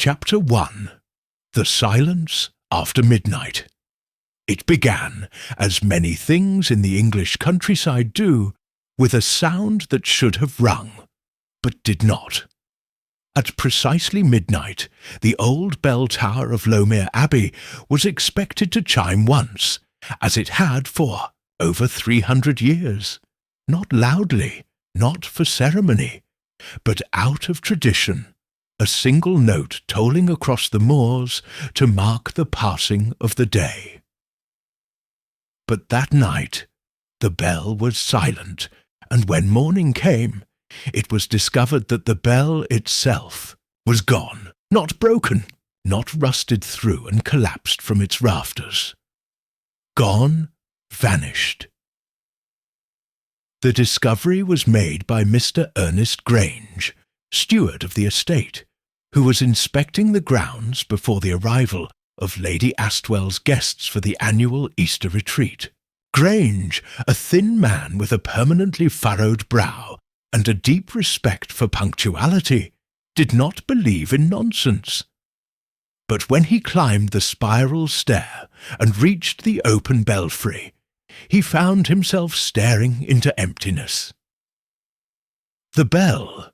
Chapter 1. The Silence After Midnight. It began, as many things in the English countryside do, with a sound that should have rung, but did not. At precisely midnight, the old bell tower of Lowmere Abbey was expected to chime once, as it had for over 300 years, not loudly, not for ceremony, but out of tradition, a single note tolling across the moors to mark the passing of the day. But that night the bell was silent, and when morning came, it was discovered that the bell itself was gone, not broken, not rusted through and collapsed from its rafters. Gone, vanished. The discovery was made by Mr. Ernest Grange, steward of the estate, who was inspecting the grounds before the arrival of Lady Astwell's guests for the annual Easter retreat. Grange, a thin man with a permanently furrowed brow and a deep respect for punctuality, did not believe in nonsense. But when he climbed the spiral stair and reached the open belfry, he found himself staring into emptiness. The bell,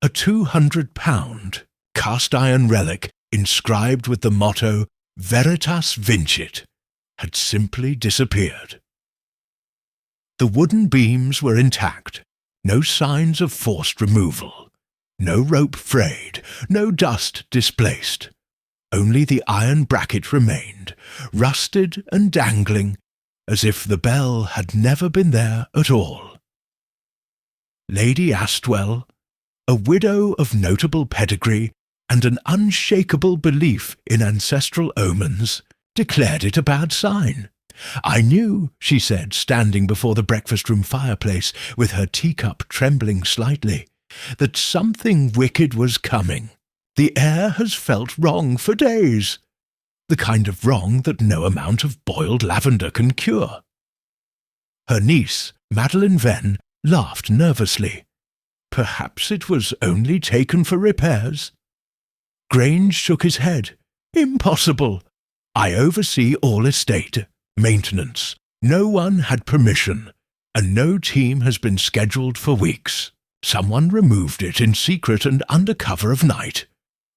a £200 cast-iron relic inscribed with the motto Veritas Vincit, had simply disappeared. The wooden beams were intact, no signs of forced removal, no rope frayed, no dust displaced. Only the iron bracket remained, rusted and dangling, as if the bell had never been there at all. Lady Astwell, a widow of notable pedigree and an unshakable belief in ancestral omens, declared it a bad sign. "I knew," she said, standing before the breakfast-room fireplace with her teacup trembling slightly, "that something wicked was coming. The air has felt wrong for days, the kind of wrong that no amount of boiled lavender can cure." Her niece, Madeline Venn, laughed nervously. "Perhaps it was only taken for repairs." Grange shook his head. "Impossible. I oversee all estate, maintenance. No one had permission, and no team has been scheduled for weeks. Someone removed it in secret and under cover of night."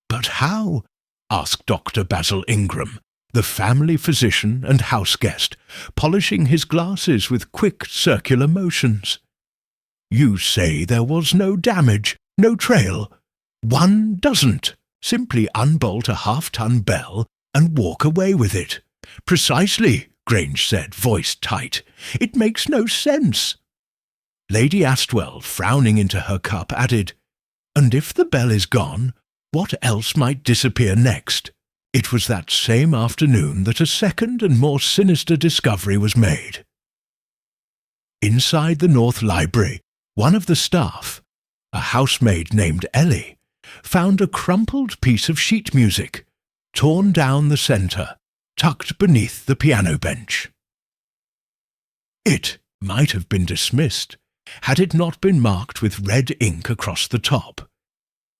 "But how?" asked Dr. Basil Ingram, the family physician and house guest, polishing his glasses with quick circular motions. "You say there was no damage, no trail. One doesn't simply unbolt a half-ton bell and walk away with it." "Precisely," Grange said, voice tight. "It makes no sense." Lady Astwell, frowning into her cup, added, "And if the bell is gone, what else might disappear next?" It was that same afternoon that a second and more sinister discovery was made. Inside the North Library, one of the staff, a housemaid named Ellie, found a crumpled piece of sheet music, torn down the centre, tucked beneath the piano bench. It might have been dismissed, had it not been marked with red ink across the top.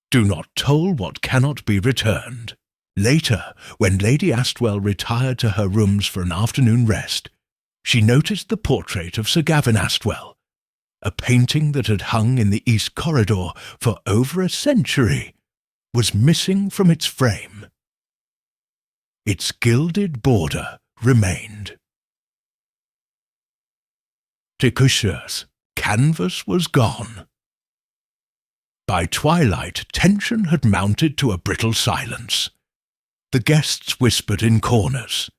"Do not toll what cannot be returned." Later, when Lady Astwell retired to her rooms for an afternoon rest, she noticed the portrait of Sir Gavin Astwell, a painting that had hung in the East Corridor for over a century, was missing from its frame. Its gilded border remained. Ticucheur's canvas was gone. By twilight, tension had mounted to a brittle silence. The guests whispered in corners.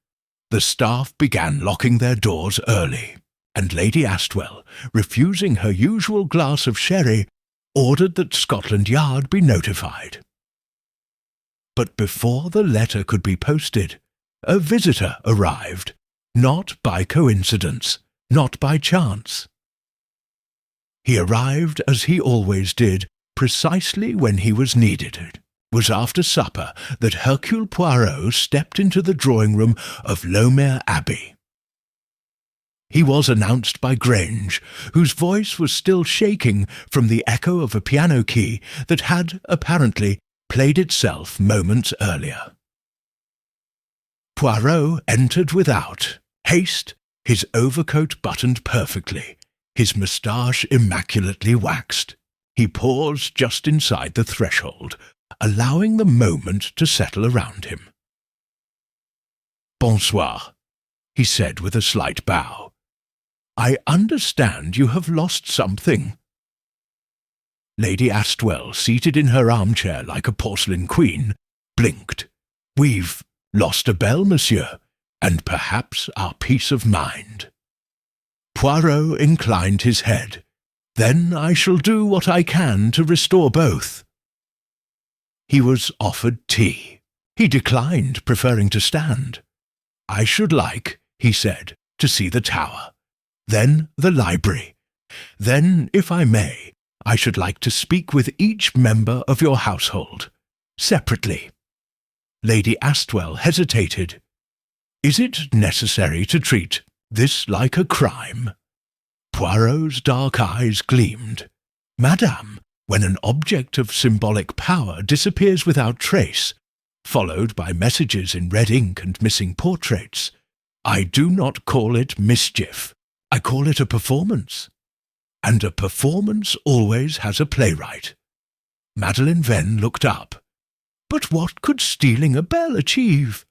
The staff began locking their doors early, and Lady Astwell, refusing her usual glass of sherry, ordered that Scotland Yard be notified. But before the letter could be posted, a visitor arrived, not by coincidence, not by chance. He arrived, as he always did, precisely when he was needed. It was after supper that Hercule Poirot stepped into the drawing-room of Lowmere Abbey. He was announced by Grange, whose voice was still shaking from the echo of a piano key that had, apparently, played itself moments earlier. Poirot entered without haste, his overcoat buttoned perfectly, his moustache immaculately waxed. He paused just inside the threshold, allowing the moment to settle around him. "Bonsoir," he said with a slight bow. "I understand you have lost something." Lady Astwell, seated in her armchair like a porcelain queen, blinked. "We've lost a bell, monsieur, and perhaps our peace of mind." Poirot inclined his head. "Then I shall do what I can to restore both." He was offered tea. He declined, preferring to stand. "I should like," he said, "to see the tower. Then the library. Then, if I may, I should like to speak with each member of your household, separately." Lady Astwell hesitated. "Is it necessary to treat this like a crime?" Poirot's dark eyes gleamed. "Madame, when an object of symbolic power disappears without trace, followed by messages in red ink and missing portraits, I do not call it mischief. I call it a performance. And a performance always has a playwright." Madeleine Venn looked up. "But what could stealing a bell achieve?"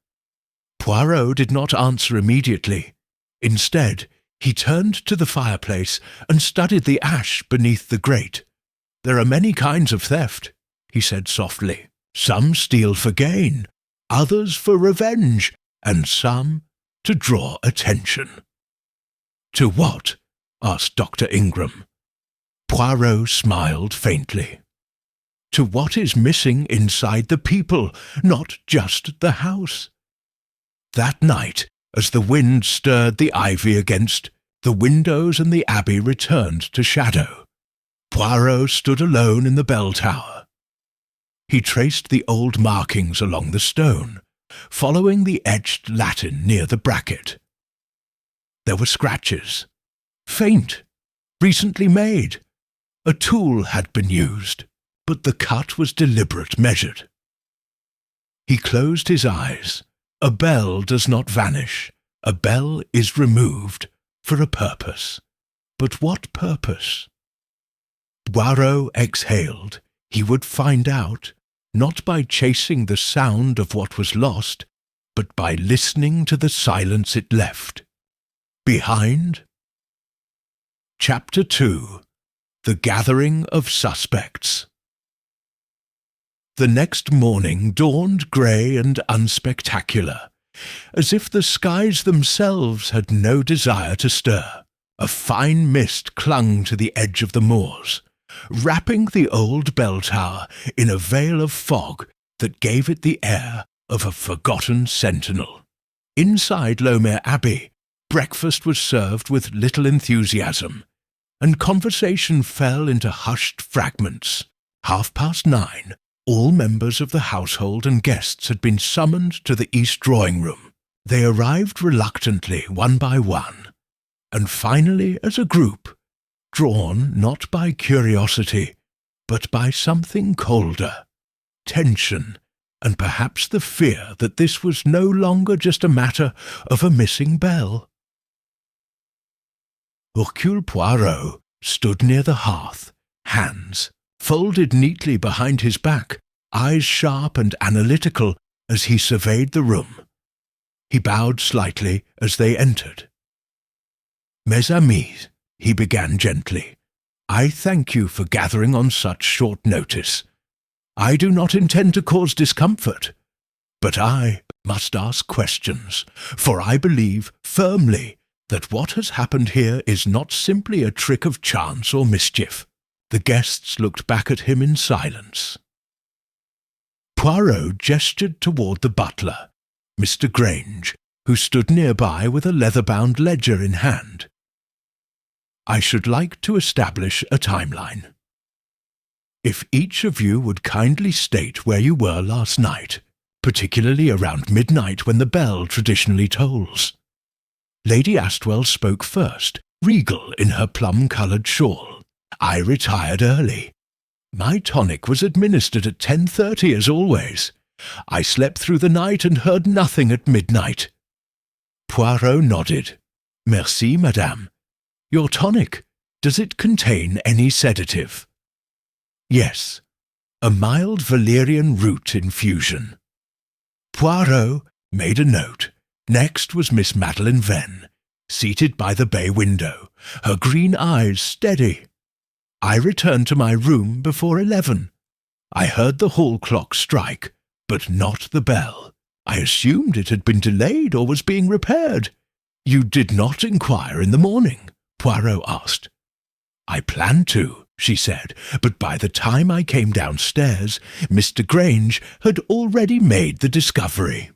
Poirot did not answer immediately. Instead, he turned to the fireplace and studied the ash beneath the grate. "There are many kinds of theft," he said softly. "Some steal for gain, others for revenge, and some to draw attention." "To what?" asked Dr. Ingram. Poirot smiled faintly. "To what is missing inside the people, not just the house." That night, as the wind stirred the ivy against the windows and the abbey returned to shadow, Poirot stood alone in the bell tower. He traced the old markings along the stone, following the etched Latin near the bracket. There were scratches, faint, recently made. A tool had been used, but the cut was deliberate, measured. He closed his eyes. A bell does not vanish. A bell is removed for a purpose. But what purpose? Poirot exhaled. He would find out, not by chasing the sound of what was lost, but by listening to the silence it left. Behind? Chapter 2. The Gathering of Suspects. The next morning dawned grey and unspectacular, as if the skies themselves had no desire to stir. A fine mist clung to the edge of the moors, wrapping the old bell tower in a veil of fog that gave it the air of a forgotten sentinel. Inside Lomere Abbey, breakfast was served with little enthusiasm, and conversation fell into hushed fragments. 9:30, all members of the household and guests had been summoned to the east drawing-room. They arrived reluctantly, one by one, and finally as a group, drawn not by curiosity, but by something colder, tension, and perhaps the fear that this was no longer just a matter of a missing bell. Hercule Poirot stood near the hearth, hands folded neatly behind his back, eyes sharp and analytical as he surveyed the room. He bowed slightly as they entered. "Mes amis," he began gently, "I thank you for gathering on such short notice. I do not intend to cause discomfort, but I must ask questions, for I believe firmly that what has happened here is not simply a trick of chance or mischief." The guests looked back at him in silence. Poirot gestured toward the butler, Mr. Grange, who stood nearby with a leather-bound ledger in hand. "I should like to establish a timeline. If each of you would kindly state where you were last night, particularly around midnight when the bell traditionally tolls." Lady Astwell spoke first, regal in her plum-coloured shawl. "I retired early. My tonic was administered at 10:30 as always. I slept through the night and heard nothing at midnight. Poirot nodded. Merci, madame. Your tonic, does it contain any sedative? Yes, a mild valerian root infusion. Poirot made a note. Next was Miss Madeleine Venn, seated by the bay window, her green eyes steady. I returned to my room before 11. I heard the hall clock strike, but not the bell. I assumed it had been delayed or was being repaired. You did not inquire in the morning? Poirot asked. I planned to, she said, but by the time I came downstairs, Mr. Grange had already made the discovery.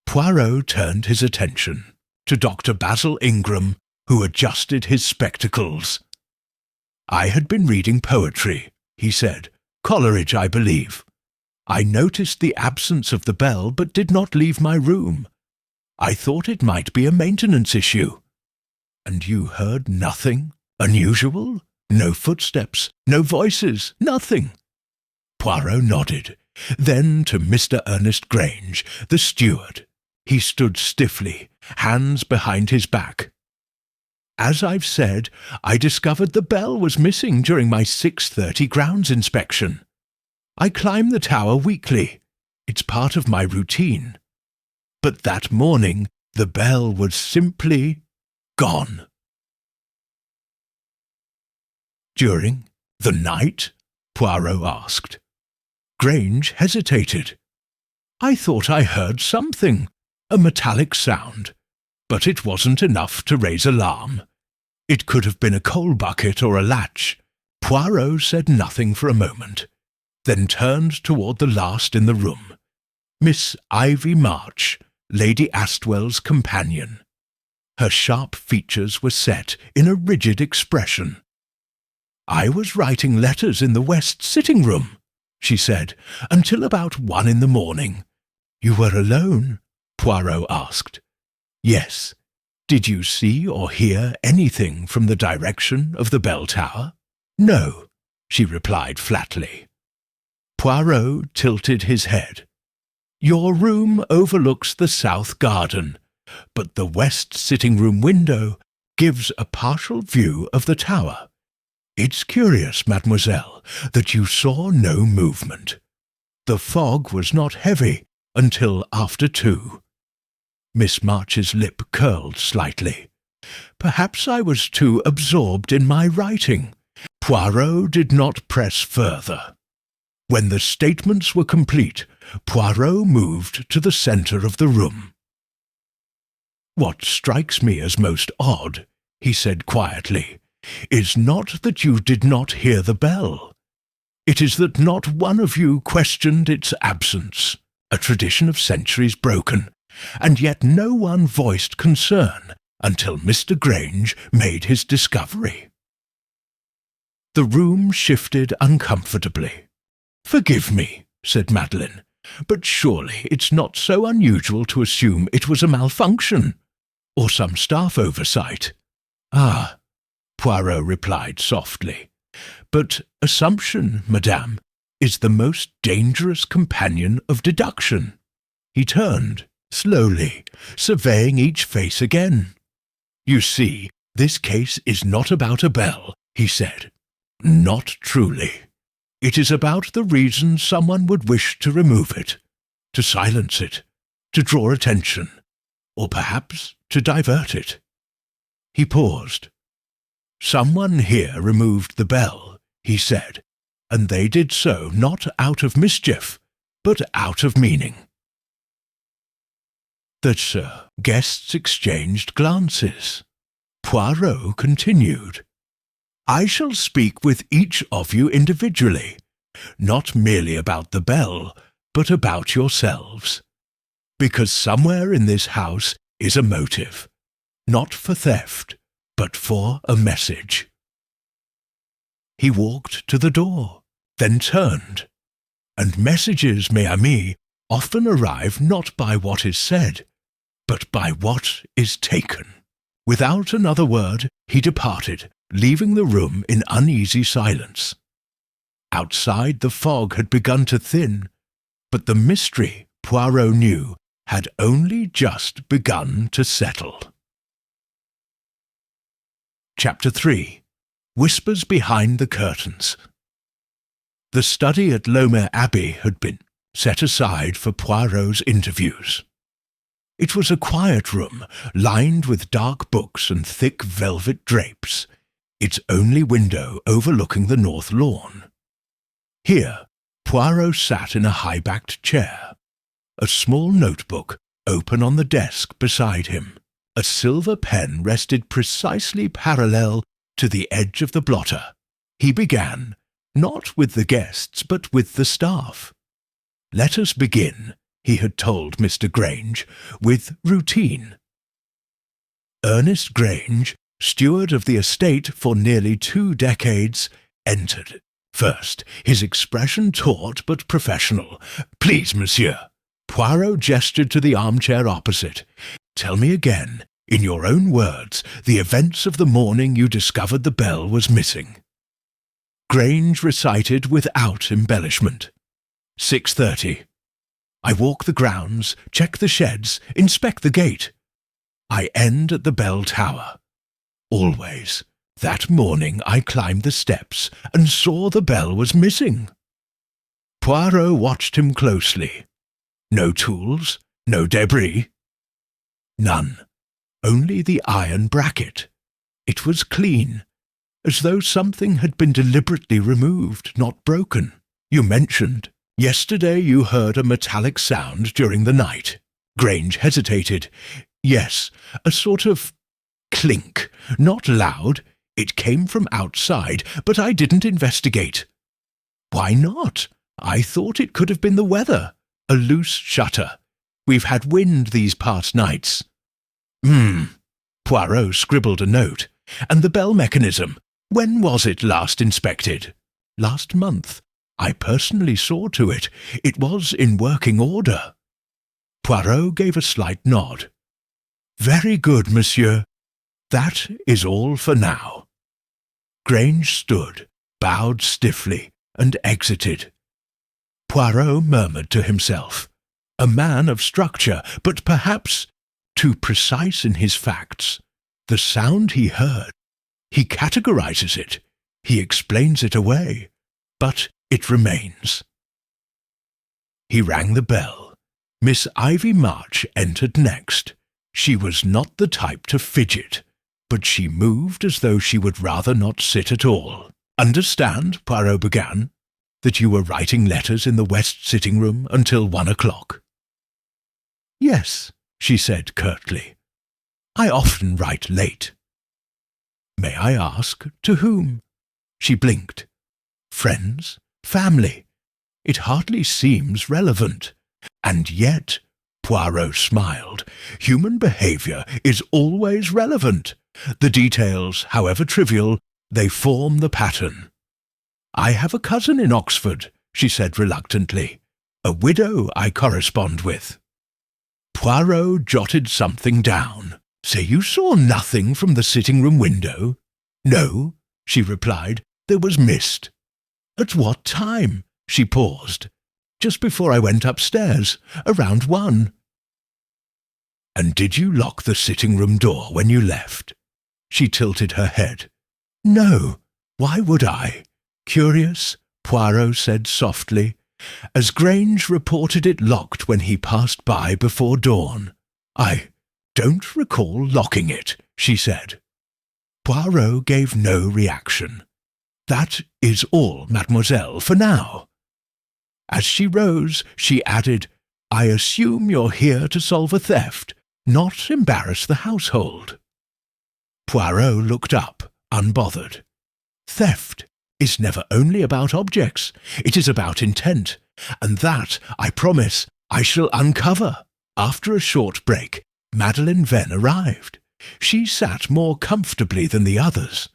Poirot turned his attention to Dr. Basil Ingram, who adjusted his spectacles. I had been reading poetry, he said. Coleridge, I believe. I noticed the absence of the bell, but did not leave my room. I thought it might be a maintenance issue. And you heard nothing unusual? No footsteps, no voices, nothing? Poirot nodded. Then to Mr. Ernest Grange, the steward. He stood stiffly, hands behind his back. As I've said, I discovered the bell was missing during my 6:30 grounds inspection. I climb the tower weekly. It's part of my routine. But that morning, the bell was simply gone. During the night? Poirot asked. Grange hesitated. I thought I heard something, a metallic sound, but it wasn't enough to raise alarm. It could have been a coal bucket or a latch. Poirot said nothing for a moment, then turned toward the last in the room, Miss Ivy March, Lady Astwell's companion. Her sharp features were set in a rigid expression. I was writing letters in the west sitting-room, she said, until about 1 in the morning. You were alone? Poirot asked. Yes. Did you see or hear anything from the direction of the bell tower? No, she replied flatly. Poirot tilted his head. Your room overlooks the south garden, but the west sitting-room window gives a partial view of the tower. It's curious, mademoiselle, that you saw no movement. The fog was not heavy until after 2. Miss March's lip curled slightly. Perhaps I was too absorbed in my writing. Poirot did not press further. When the statements were complete, Poirot moved to the centre of the room. What strikes me as most odd, he said quietly, is not that you did not hear the bell. It is that not one of you questioned its absence, a tradition of centuries broken, and yet no one voiced concern until Mr. Grange made his discovery. The room shifted uncomfortably. Forgive me, said Madeleine, but surely it's not so unusual to assume it was a malfunction, or some staff oversight. Ah, Poirot replied softly, but assumption, madame, is the most dangerous companion of deduction. He turned, slowly, surveying each face again. You see, this case is not about a bell, he said. Not truly. It is about the reason someone would wish to remove it, to silence it, to draw attention, or perhaps to divert it. He paused. Someone here removed the bell, he said, and they did so not out of mischief, but out of meaning. The guests exchanged glances. Poirot continued. I shall speak with each of you individually, not merely about the bell, but about yourselves. Because somewhere in this house is a motive, not for theft, but for a message. He walked to the door, then turned. And messages, mes amis, often arrive not by what is said, but by what is taken. Without another word, he departed, leaving the room in uneasy silence. Outside the fog had begun to thin, but the mystery, Poirot knew, had only just begun to settle. Chapter 3. Whispers Behind the Curtains. The study at Lomer Abbey had been set aside for Poirot's interviews. It was a quiet room, lined with dark books and thick velvet drapes, its only window overlooking the north lawn. Here, Poirot sat in a high-backed chair, a small notebook open on the desk beside him. A silver pen rested precisely parallel to the edge of the blotter. He began, not with the guests, but with the staff. "Let us begin," he had told Mr. Grange, "with routine." Ernest Grange, steward of the estate for nearly 2 decades, entered. First, his expression taut but professional. "Please, monsieur." Poirot gestured to the armchair opposite. "Tell me again, in your own words, the events of the morning you discovered the bell was missing." Grange recited without embellishment. 6:30. I walk the grounds, check the sheds, inspect the gate. I end at the bell tower. Always. That morning I climbed the steps and saw the bell was missing. Poirot watched him closely. No tools, no debris. None. Only the iron bracket. It was clean, as though something had been deliberately removed, not broken. You mentioned, yesterday you heard a metallic sound during the night. Grange hesitated. Yes, a sort of clink, not loud. It came from outside, but I didn't investigate. Why not? I thought it could have been the weather. A loose shutter. We've had wind these past nights. Poirot scribbled a note. And the bell mechanism. When was it last inspected? Last month. I personally saw to it. It was in working order. Poirot gave a slight nod. Very good, monsieur. That is all for now. Grange stood, bowed stiffly, and exited. Poirot murmured to himself, a man of structure, but perhaps too precise in his facts. The sound he heard, he categorizes it, he explains it away, but it remains. He rang the bell. Miss Ivy March entered next. She was not the type to fidget, but she moved as though she would rather not sit at all. "Understand," Poirot began, "that you were writing letters in the west sitting-room until 1 o'clock." "Yes," she said curtly. "I often write late." "May I ask, to whom?" She blinked. "Friends? Family? It hardly seems relevant. And yet," Poirot smiled, "human behaviour is always relevant. The details, however trivial, they form the pattern." "I have a cousin in Oxford," she said reluctantly. "A widow I correspond with." Poirot jotted something down. "Say you saw nothing from the sitting-room window?" "No," she replied. "There was mist." "At what time?" She paused. "Just before I went upstairs, around 1. "And did you lock the sitting-room door when you left?" She tilted her head. "No. Why would I?" "Curious," Poirot said softly, "as Grange reported it locked when he passed by before dawn." "I don't recall locking it," she said. Poirot gave no reaction. "That is all, mademoiselle, for now." As she rose, she added, "I assume you're here to solve a theft, not embarrass the household." Poirot looked up, unbothered. "Theft is never only about objects. It is about intent, and that, I promise, I shall uncover." After a short break, Madeleine Venn arrived. She sat more comfortably than the others,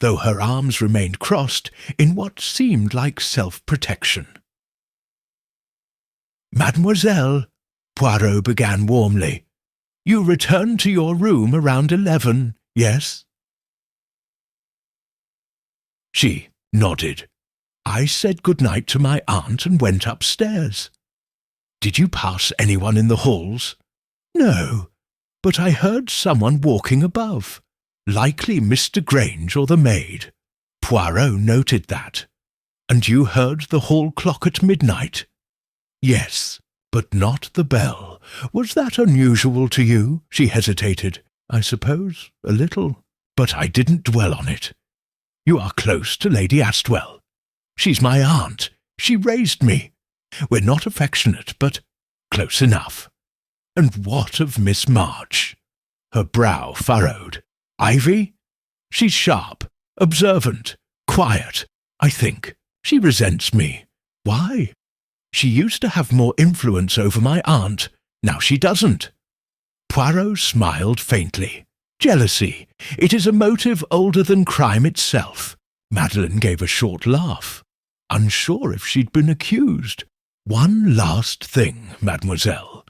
though her arms remained crossed in what seemed like self-protection. "Mademoiselle," Poirot began warmly, "you returned to your room around 11, yes?" She nodded. I said good night to my aunt and went upstairs. Did you pass anyone in the halls? No, but I heard someone walking above, likely Mr. Grange or the maid. Poirot noted that. And you heard the hall clock at midnight? Yes, but not the bell. Was that unusual to you? She hesitated. I suppose, a little, but I didn't dwell on it. You are close to Lady Astwell. She's my aunt. She raised me. We're not affectionate, but close enough. And what of Miss March? Her brow furrowed. Ivy? She's sharp, observant, quiet, I think. She resents me. Why? She used to have more influence over my aunt. Now she doesn't. Poirot smiled faintly. Jealousy. It is a motive older than crime itself. Madeleine gave a short laugh, unsure if she'd been accused. One last thing, mademoiselle.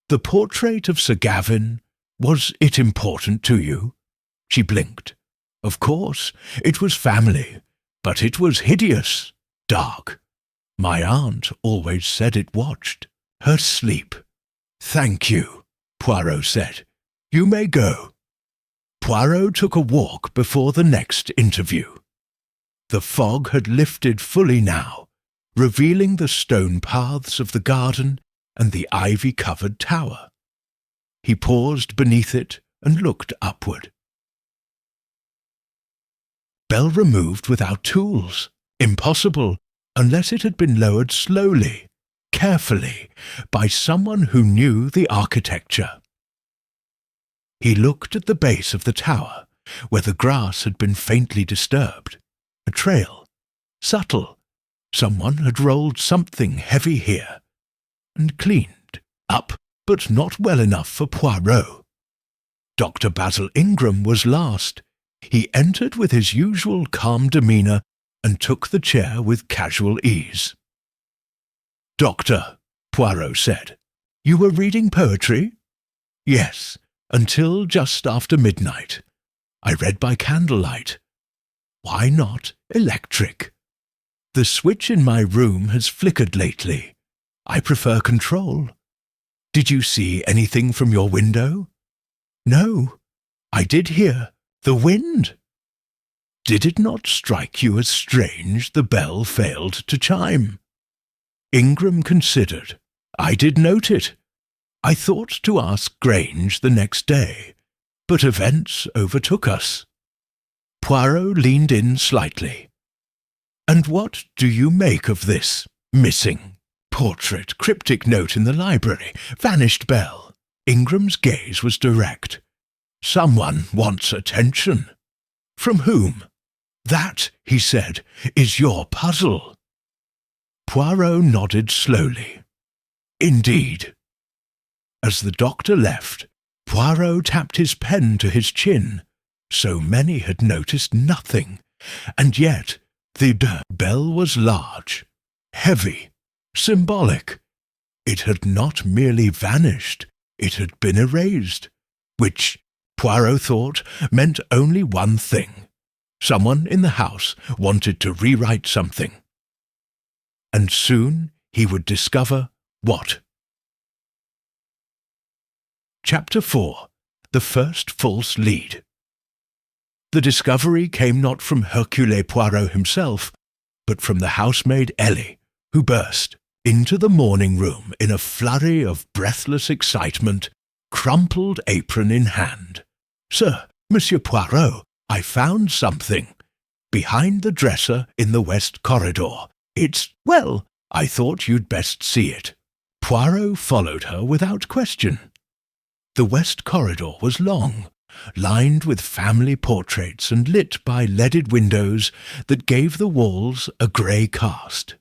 The portrait of Sir Gavin, was it important to you? She blinked. Of course, it was family, but it was hideous, dark. My aunt always said it watched her sleep. Thank you, Poirot said. You may go. Poirot took a walk before the next interview. The fog had lifted fully now, revealing the stone paths of the garden and the ivy-covered tower. He paused beneath it and looked upward. Bell removed without tools. Impossible, unless it had been lowered slowly, carefully, by someone who knew the architecture. He looked at the base of the tower, where the grass had been faintly disturbed. A trail, subtle. Someone had rolled something heavy here, and cleaned up, but not well enough for Poirot. Dr. Basil Ingram was last. He entered with his usual calm demeanour and took the chair with casual ease. Doctor, Poirot said, you were reading poetry? Yes, until just after midnight. I read by candlelight. Why not electric? The switch in my room has flickered lately. I prefer control. Did you see anything from your window? No. I did hear the wind. Did it not strike you as strange the bell failed to chime? Ingram considered. I did note it. I thought to ask Grange the next day, but events overtook us. Poirot leaned in slightly. And what do you make of this missing portrait, cryptic note in the library, vanished bell? Ingram's gaze was direct. Someone wants attention. From whom? That, he said, is your puzzle. Poirot nodded slowly. Indeed. As the doctor left, Poirot tapped his pen to his chin. So many had noticed nothing, and yet the bell was large, heavy, symbolic. It had not merely vanished, it had been erased, which, Poirot thought, meant only one thing. Someone in the house wanted to rewrite something. And soon he would discover what. Chapter 4. The First False Lead. The discovery came not from Hercule Poirot himself, but from the housemaid Ellie, who burst into the morning room in a flurry of breathless excitement, crumpled apron in hand. Sir, Monsieur Poirot, I found something. Behind the dresser in the west corridor. Well, I thought you'd best see it. Poirot followed her without question. The west corridor was long, lined with family portraits and lit by leaded windows that gave the walls a grey cast.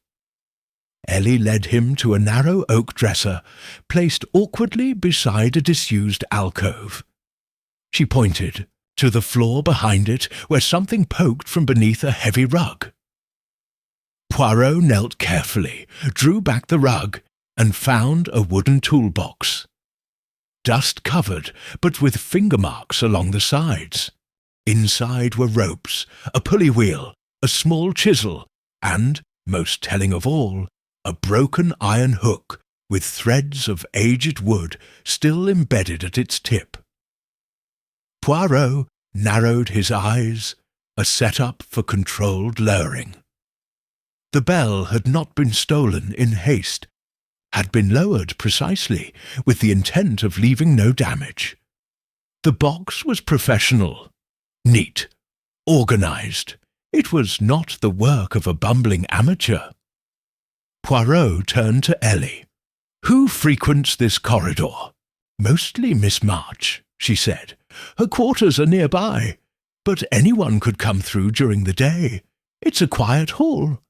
Ellie led him to a narrow oak dresser, placed awkwardly beside a disused alcove. She pointed to the floor behind it, where something poked from beneath a heavy rug. Poirot knelt carefully, drew back the rug, and found a wooden toolbox. Dust-covered, but with finger marks along the sides. Inside were ropes, a pulley wheel, a small chisel, and, most telling of all, a broken iron hook with threads of aged wood still embedded at its tip. Poirot narrowed his eyes, a set-up for controlled lowering. The bell had not been stolen in haste, had been lowered precisely with the intent of leaving no damage. The box was professional, neat, organized. It was not the work of a bumbling amateur. Poirot turned to Ellie. "Who frequents this corridor?" "Mostly Miss March," she said. "Her quarters are nearby, but anyone could come through during the day. It's a quiet hall."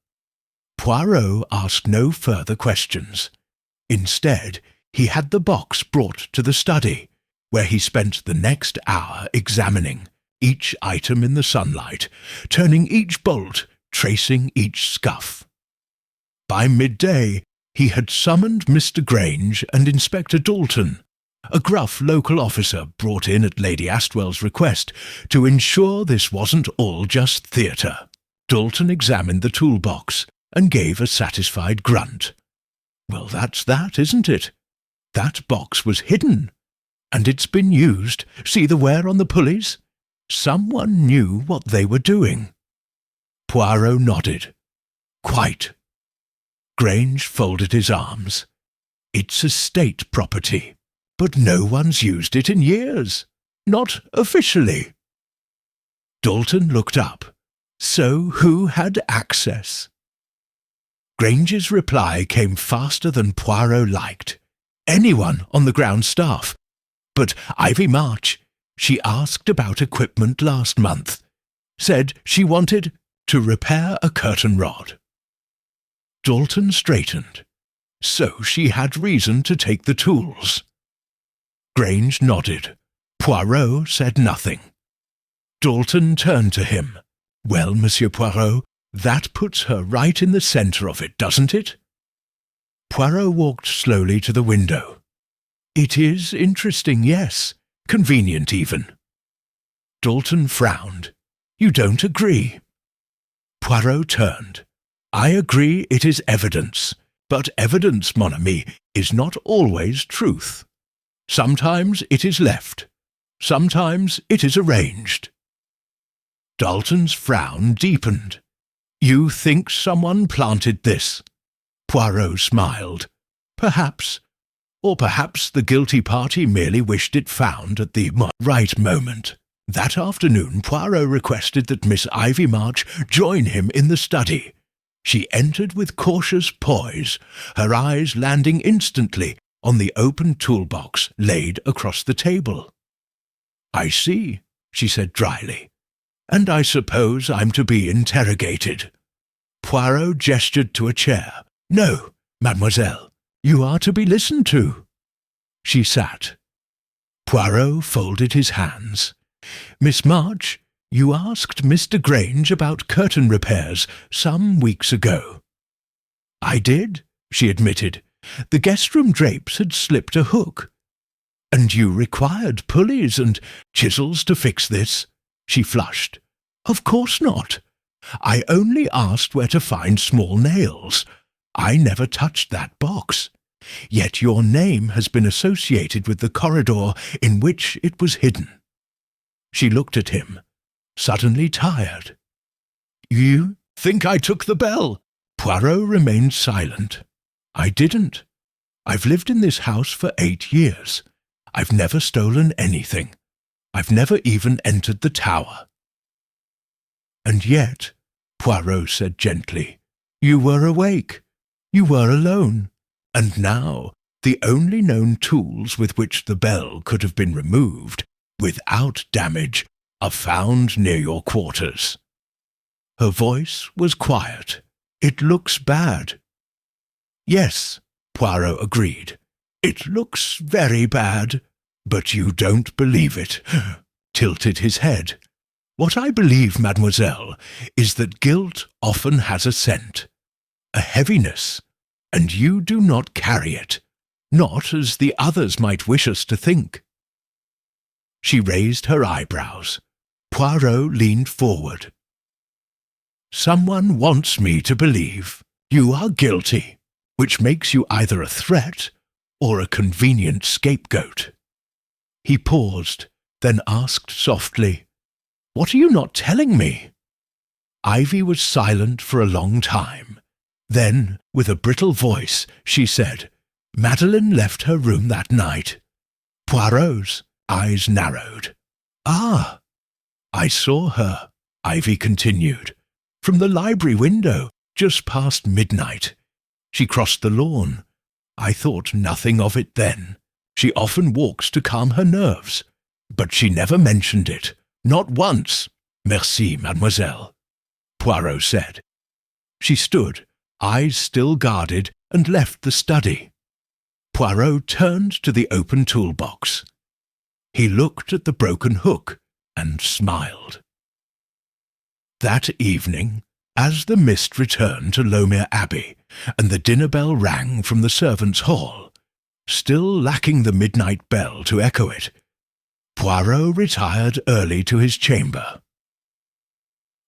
Poirot asked no further questions. Instead, he had the box brought to the study, where he spent the next hour examining each item in the sunlight, turning each bolt, tracing each scuff. By midday, he had summoned Mr. Grange and Inspector Dalton, a gruff local officer brought in at Lady Astwell's request, to ensure this wasn't all just theatre. Dalton examined the toolbox and gave a satisfied grunt. "Well, that's that, isn't it? That box was hidden, and it's been used. See the wear on the pulleys? Someone knew what they were doing." Poirot nodded. "Quite." Grange folded his arms. "It's estate property, but no one's used it in years. Not officially." Dalton looked up. "So who had access?" Grange's reply came faster than Poirot liked. "Anyone on the ground staff. But Ivy March, she asked about equipment last month. Said she wanted to repair a curtain rod." Dalton straightened. "So she had reason to take the tools." Grange nodded. Poirot said nothing. Dalton turned to him. "Well, Monsieur Poirot, that puts her right in the centre of it, doesn't it?" Poirot walked slowly to the window. "It is interesting, yes. Convenient, even." Dalton frowned. "You don't agree?" Poirot turned. "I agree it is evidence, but evidence, mon ami, is not always truth. Sometimes it is left. Sometimes it is arranged." Dalton's frown deepened. "You think someone planted this?" Poirot smiled. "Perhaps. Or perhaps the guilty party merely wished it found at the right moment." That afternoon Poirot requested that Miss Ivy March join him in the study. She entered with cautious poise, her eyes landing instantly on the open toolbox laid across the table. "I see," she said dryly. "And I suppose I'm to be interrogated." Poirot gestured to a chair. "No, mademoiselle, you are to be listened to." She sat. Poirot folded his hands. "Miss March, you asked Mr. Grange about curtain repairs some weeks ago." "I did," she admitted. "The guest-room drapes had slipped a hook." "And you required pulleys and chisels to fix this?" She flushed. "Of course not. I only asked where to find small nails. I never touched that box. Yet your name has been associated with the corridor in which it was hidden." She looked at him, suddenly tired. "You think I took the bell?" Poirot remained silent. "I didn't. I've lived in this house for 8 years. I've never stolen anything. I've never even entered the tower." "And yet," Poirot said gently, "you were awake. You were alone. And now the only known tools with which the bell could have been removed without damage are found near your quarters." Her voice was quiet. "It looks bad." "Yes," Poirot agreed. "It looks very bad. But you don't believe it," tilted his head. "What I believe, mademoiselle, is that guilt often has a scent, a heaviness, and you do not carry it, not as the others might wish us to think." She raised her eyebrows. Poirot leaned forward. Someone wants me to believe you are guilty, which makes you either a threat or a convenient scapegoat." He paused, then asked softly, "What are you not telling me?" Ivy was silent for a long time. Then, with a brittle voice, she said, "Madeline left her room that night." Poirot's eyes narrowed. "Ah, I saw her," Ivy continued, "from the library window, just past midnight. She crossed the lawn. I thought nothing of it then. She often walks to calm her nerves. But she never mentioned it. Not once." "Merci, mademoiselle," Poirot said. She stood, eyes still guarded, and left the study. Poirot turned to the open toolbox. He looked at the broken hook and smiled. That evening, as the mist returned to Lomere Abbey and the dinner bell rang from the servants' hall, still lacking the midnight bell to echo it, Poirot retired early to his chamber.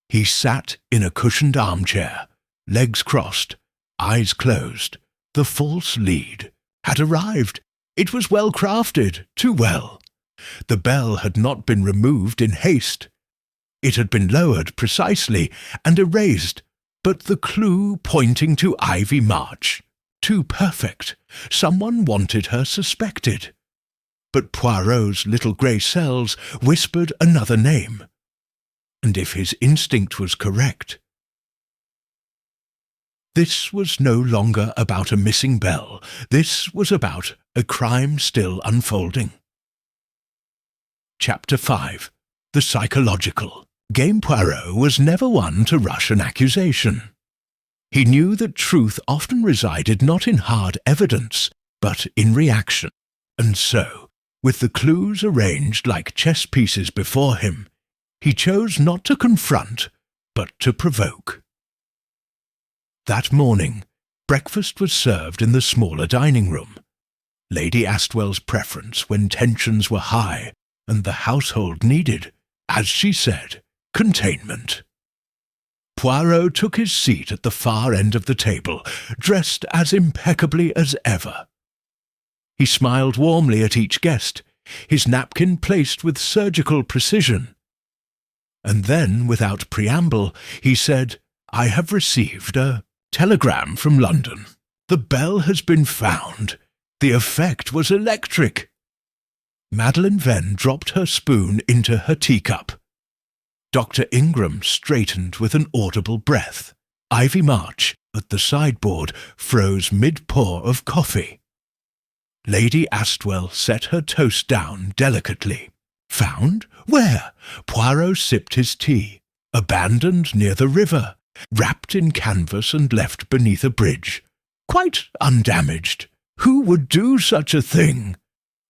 He sat in a cushioned armchair, legs crossed, eyes closed. The false lead had arrived. It was well crafted, too well. The bell had not been removed in haste. It had been lowered precisely and erased, but the clue pointing to Ivy March, too perfect. Someone wanted her suspected. But Poirot's little grey cells whispered another name. And if his instinct was correct, this was no longer about a missing bell. This was about a crime still unfolding. Chapter 5. The Psychological. Game Poirot was never one to rush an accusation. He knew that truth often resided not in hard evidence, but in reaction, and so, with the clues arranged like chess pieces before him, he chose not to confront, but to provoke. That morning, breakfast was served in the smaller dining room. Lady Astwell's preference when tensions were high and the household needed, as she said, containment. Poirot took his seat at the far end of the table, dressed as impeccably as ever. He smiled warmly at each guest, his napkin placed with surgical precision. And then, without preamble, he said, "I have received a telegram from London. The bell has been found. The effect was electric." Madeline Venn dropped her spoon into her teacup. Dr. Ingram straightened with an audible breath. Ivy March, at the sideboard, froze mid-pour of coffee. Lady Astwell set her toast down delicately. "Found? Where?" Poirot sipped his tea. "Abandoned near the river, wrapped in canvas and left beneath a bridge. Quite undamaged. Who would do such a thing?"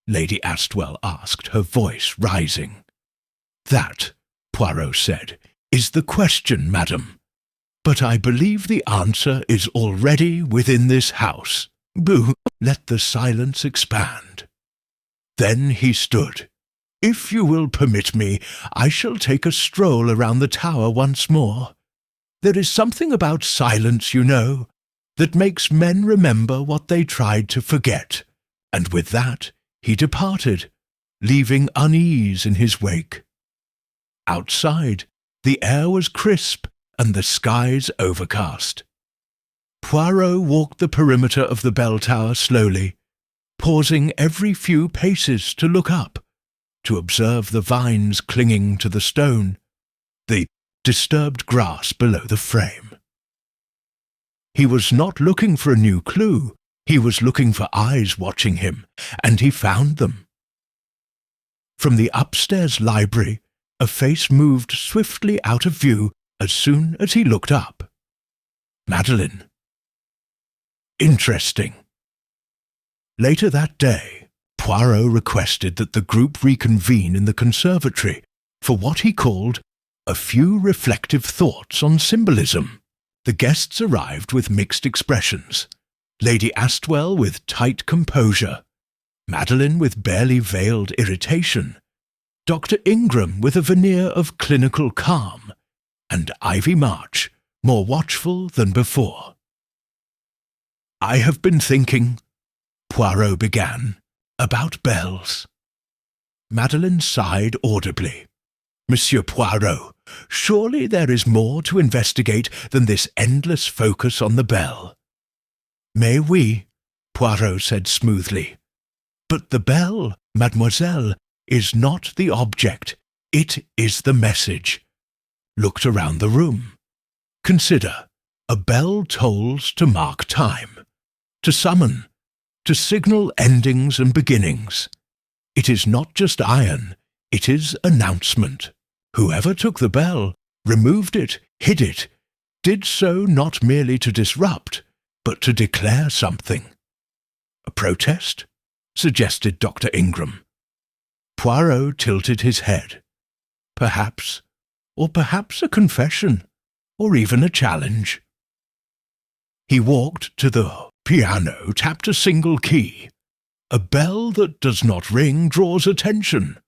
Lady Astwell asked, her voice rising. "That," Poirot said, "is the question, madam. But I believe the answer is already within this house. Boo, let the silence expand." Then he stood. "If you will permit me, I shall take a stroll around the tower once more. There is something about silence, you know, that makes men remember what they tried to forget." And with that he departed, leaving unease in his wake. Outside, the air was crisp and the skies overcast. Poirot walked the perimeter of the bell tower slowly, pausing every few paces to look up, to observe the vines clinging to the stone, the disturbed grass below the frame. He was not looking for a new clue. He was looking for eyes watching him, and he found them. From the upstairs library, a face moved swiftly out of view as soon as he looked up. Madeline. Interesting. Later that day, Poirot requested that the group reconvene in the conservatory for what he called a few reflective thoughts on symbolism. The guests arrived with mixed expressions. Lady Astwell with tight composure, Madeline with barely veiled irritation, Dr. Ingram with a veneer of clinical calm, and Ivy March more watchful than before. "I have been thinking," Poirot began, "about bells." Madeleine sighed audibly. "Monsieur Poirot, surely there is more to investigate than this endless focus on the bell." "Mais oui," Poirot said smoothly. "But the bell, mademoiselle, is not the object. It is the message." Looked around the room. Consider, a bell tolls to mark time, to summon, to signal endings and beginnings. It is not just iron, it is announcement. Whoever took the bell, removed it, hid it, did so not merely to disrupt, but to declare something. "A protest?" suggested Dr. Ingram. Poirot tilted his head. "Perhaps, or perhaps a confession, or even a challenge." He walked to the piano, tapped a single key. A bell that does not ring draws attention,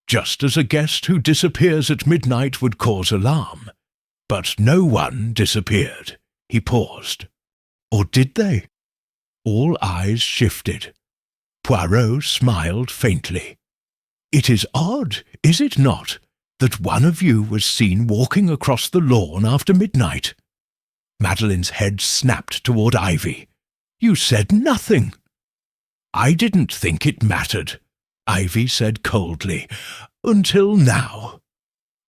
just as a guest who disappears at midnight would cause alarm. But no one disappeared. He paused. Or did they? All eyes shifted. Poirot smiled faintly. "It is odd, is it not, that one of you was seen walking across the lawn after midnight?" Madeleine's head snapped toward Ivy. "You said nothing." "I didn't think it mattered," Ivy said coldly, "until now."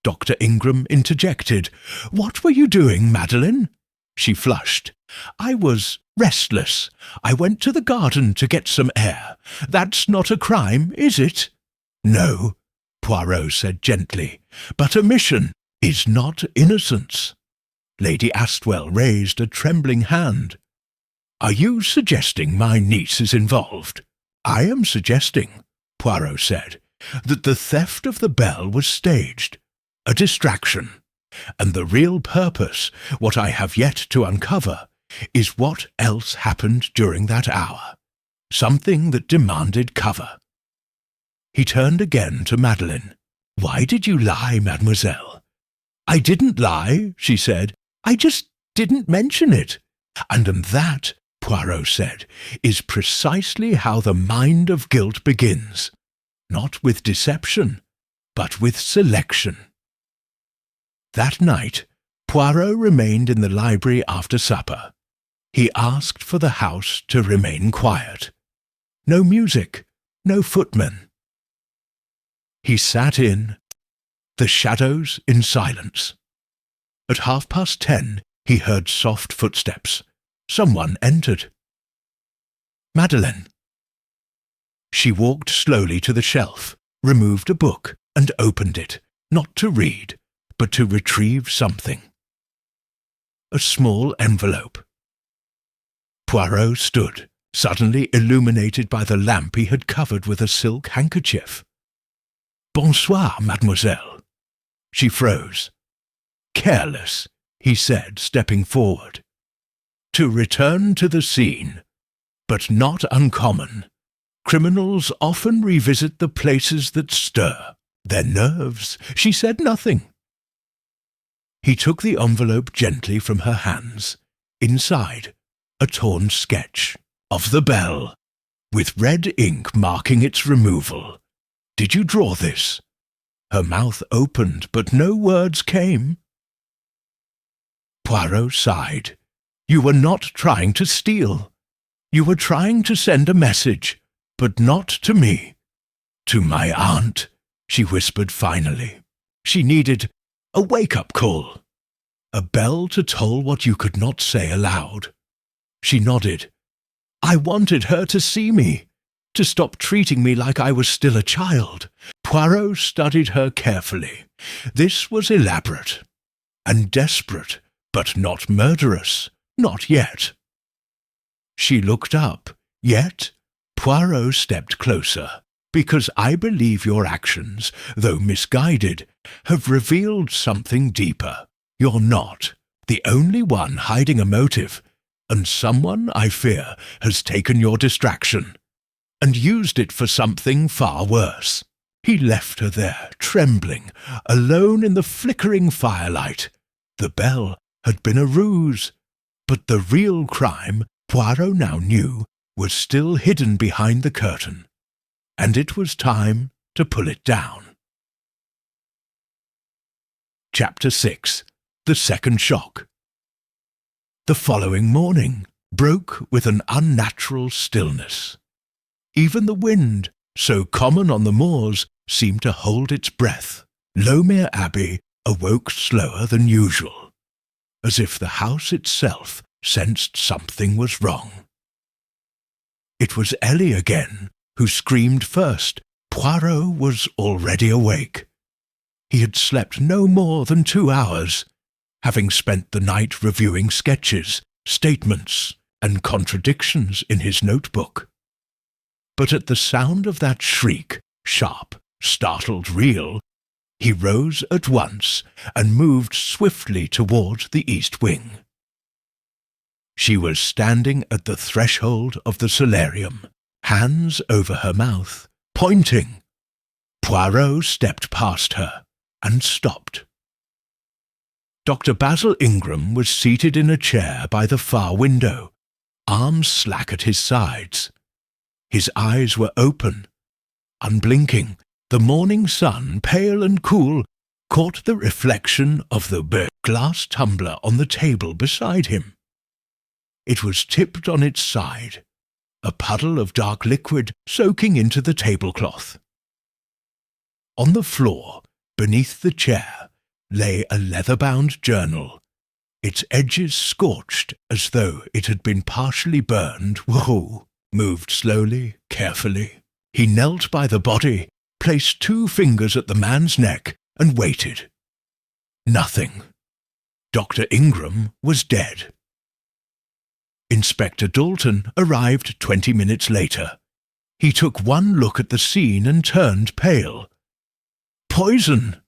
Dr. Ingram interjected. "What were you doing, Madeleine?" She flushed. "I was restless. I went to the garden to get some air. That's not a crime, is it?" "No," Poirot said gently, "but omission is not innocence." Lady Astwell raised a trembling hand. "Are you suggesting my niece is involved?" "I am suggesting," Poirot said, "that the theft of the bell was staged, a distraction, and the real purpose, what I have yet to uncover, is what else happened during that hour, something that demanded cover." He turned again to Madeleine. "Why did you lie, mademoiselle?" "I didn't lie," she said. "I just didn't mention it." "And that," Poirot said, "is precisely how the mind of guilt begins. Not with deception, but with selection." That night, Poirot remained in the library after supper. He asked for the house to remain quiet. No music, no footmen. He sat in the shadows in silence. At 10:30, he heard soft footsteps. Someone entered. "Madeleine." She walked slowly to the shelf, removed a book, and opened it, not to read, but to retrieve something. A small envelope. Poirot stood, suddenly illuminated by the lamp he had covered with a silk handkerchief. "Bonsoir, mademoiselle." She froze. "Careless," he said, stepping forward. "To return to the scene, but not uncommon. Criminals often revisit the places that stir their nerves." She said nothing. He took the envelope gently from her hands. Inside, a torn sketch of the bell, with red ink marking its removal. "Did you draw this?" Her mouth opened, but no words came. Poirot sighed. "You were not trying to steal. You were trying to send a message, but not to me. To my aunt," she whispered finally. "She needed a wake-up call. A bell to toll what you could not say aloud." She nodded. "I wanted her to see me, to stop treating me like I was still a child." Poirot studied her carefully. This was elaborate and desperate, but not murderous. Not yet. She looked up. "Yet?" Poirot stepped closer. "Because I believe your actions, though misguided, have revealed something deeper. You're not the only one hiding a motive, and someone, I fear, has taken your distraction and used it for something far worse." He left her there, trembling, alone in the flickering firelight. The bell had been a ruse, but the real crime, Poirot now knew, was still hidden behind the curtain, and it was time to pull it down. Chapter 6. The Second Shock. The following morning broke with an unnatural stillness. Even the wind, so common on the moors, seemed to hold its breath. Lowmere Abbey awoke slower than usual, as if the house itself sensed something was wrong. It was Ellie again who screamed first. Poirot was already awake. He had slept no more than 2 hours, having spent the night reviewing sketches, statements, and contradictions in his notebook. But at the sound of that shriek, sharp, startled, real, he rose at once and moved swiftly toward the east wing. She was standing at the threshold of the solarium, hands over her mouth, pointing. Poirot stepped past her and stopped. Dr. Basil Ingram was seated in a chair by the far window, arms slack at his sides. His eyes were open, unblinking. The morning sun, pale and cool, caught the reflection of the glass tumbler on the table beside him. It was tipped on its side, a puddle of dark liquid soaking into the tablecloth. On the floor, beneath the chair, lay a leather-bound journal, its edges scorched as though it had been partially burned. Whoa! Moved slowly, carefully. He knelt by the body, placed 2 fingers at the man's neck, and waited. Nothing. Dr. Ingram was dead. Inspector Dalton arrived 20 minutes later. He took one look at the scene and turned pale. Poison!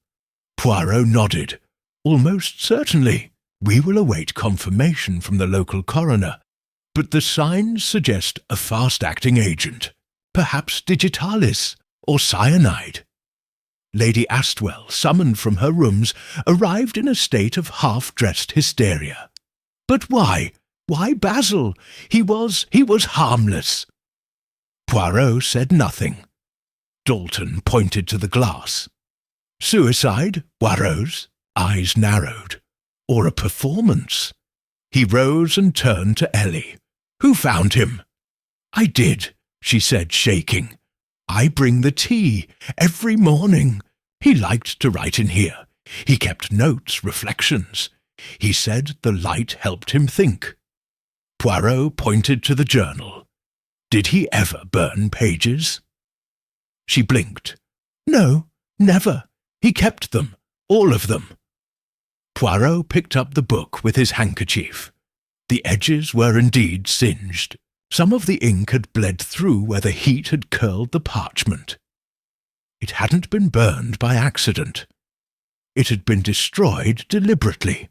Poirot nodded. Almost certainly. We will await confirmation from the local coroner, but the signs suggest a fast-acting agent, perhaps digitalis or cyanide. Lady Astwell, summoned from her rooms, arrived in a state of half-dressed hysteria. But why? Why Basil? He was harmless. Poirot said nothing. Dalton pointed to the glass. Suicide? Poirot's eyes narrowed. Or a performance? He rose and turned to Ellie. Who found him? I did, she said, shaking. I bring the tea every morning. He liked to write in here. He kept notes, reflections. He said the light helped him think. Poirot pointed to the journal. Did he ever burn pages? She blinked. No, never. He kept them, all of them. Poirot picked up the book with his handkerchief. The edges were indeed singed. Some of the ink had bled through where the heat had curled the parchment. It hadn't been burned by accident. It had been destroyed deliberately.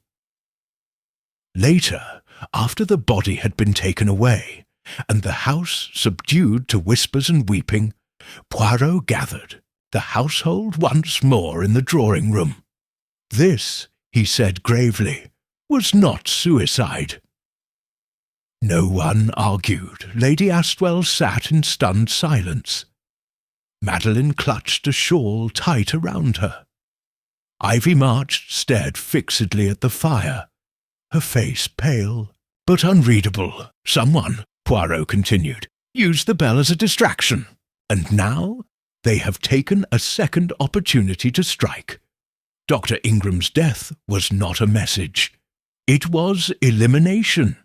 Later, after the body had been taken away, and the house subdued to whispers and weeping, Poirot gathered the household once more in the drawing-room. This, he said gravely, was not suicide. No one argued. Lady Astwell sat in stunned silence. Madeline clutched a shawl tight around her. Ivy March stared fixedly at the fire, her face pale but unreadable. Someone, Poirot continued, used the bell as a distraction, and now they have taken a second opportunity to strike. Dr. Ingram's death was not a message. It was elimination.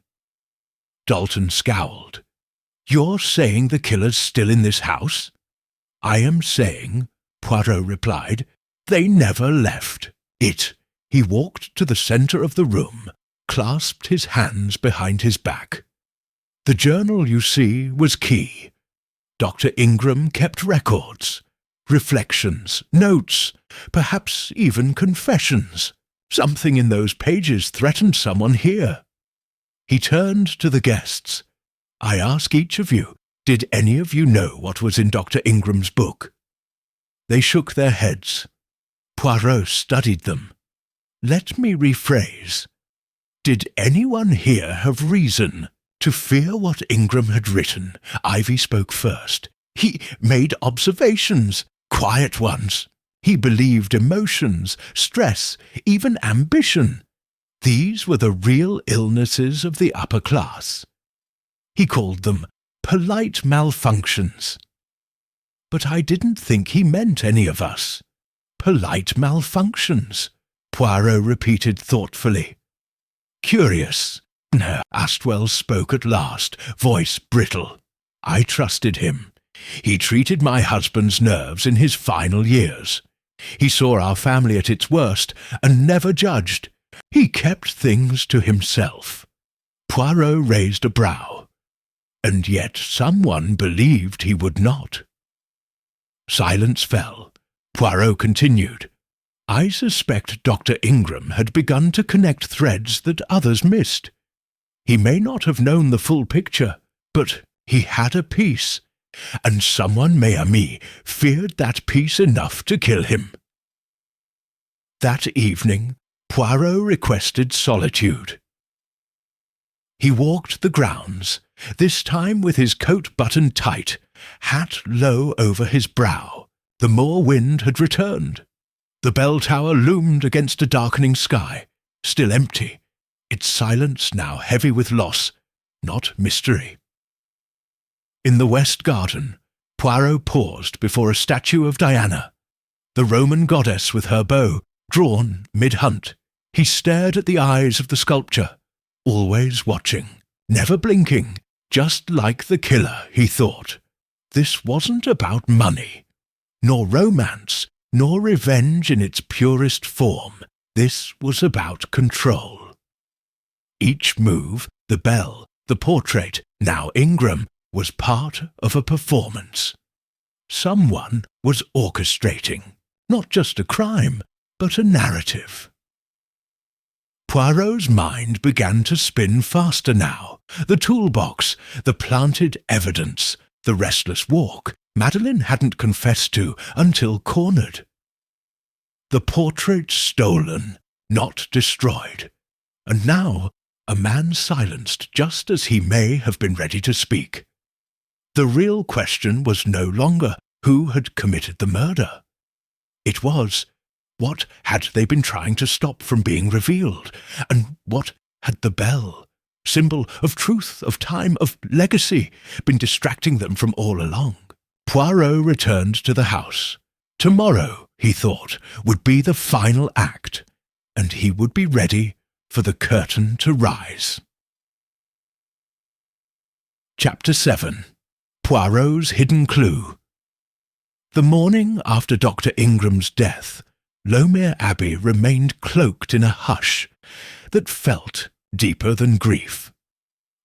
Dalton scowled. You're saying the killer's still in this house? I am saying, Poirot replied, they never left it. He walked to the centre of the room, clasped his hands behind his back. The journal, you see, was key. Dr. Ingram kept records, reflections, notes, perhaps even confessions. Something in those pages threatened someone here. He turned to the guests. I ask each of you, did any of you know what was in Dr. Ingram's book? They shook their heads. Poirot studied them. Let me rephrase. Did anyone here have reason to fear what Ingram had written? Ivy spoke first. He made observations, quiet ones. He believed emotions, stress, even ambition. These were the real illnesses of the upper class. He called them polite malfunctions. But I didn't think he meant any of us. Polite malfunctions, Poirot repeated thoughtfully. Curious. Astwell spoke at last, voice brittle. I trusted him. He treated my husband's nerves in his final years. He saw our family at its worst and never judged. He kept things to himself. Poirot raised a brow. And yet someone believed he would not. Silence fell. Poirot continued. I suspect Dr. Ingram had begun to connect threads that others missed. He may not have known the full picture, but he had a piece, and someone, mes amis, feared that piece enough to kill him. That evening, Poirot requested solitude. He walked the grounds, this time with his coat buttoned tight, hat low over his brow. The moor wind had returned. The bell tower loomed against a darkening sky, still empty, its silence now heavy with loss, not mystery. In the west garden, Poirot paused before a statue of Diana, the Roman goddess with her bow, drawn mid-hunt. He stared at the eyes of the sculpture, always watching, never blinking, just like the killer, he thought. This wasn't about money, nor romance, nor revenge in its purest form. This was about control. Each move, the bell, the portrait, now Ingram, was part of a performance. Someone was orchestrating, not just a crime, but a narrative. Poirot's mind began to spin faster now. The toolbox, the planted evidence, the restless walk Madeline hadn't confessed to until cornered. The portrait stolen, not destroyed. And now a man silenced just as he may have been ready to speak. The real question was no longer who had committed the murder. It was, what had they been trying to stop from being revealed? And what had the bell, symbol of truth, of time, of legacy, been distracting them from all along? Poirot returned to the house. Tomorrow, he thought, would be the final act, and he would be ready for the curtain to rise. Chapter 7. Poirot's Hidden Clue. The morning after Dr. Ingram's death, Lomere Abbey remained cloaked in a hush that felt deeper than grief.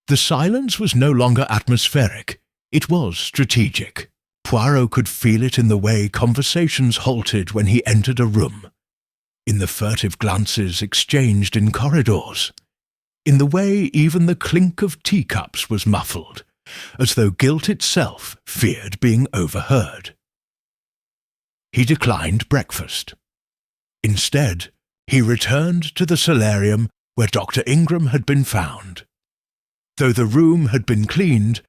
The silence was no longer atmospheric, it was strategic. Poirot could feel it in the way conversations halted when he entered a room, in the furtive glances exchanged in corridors, in the way even the clink of teacups was muffled, as though guilt itself feared being overheard. He declined breakfast. Instead, he returned to the solarium where Dr. Ingram had been found. Though the room had been cleaned,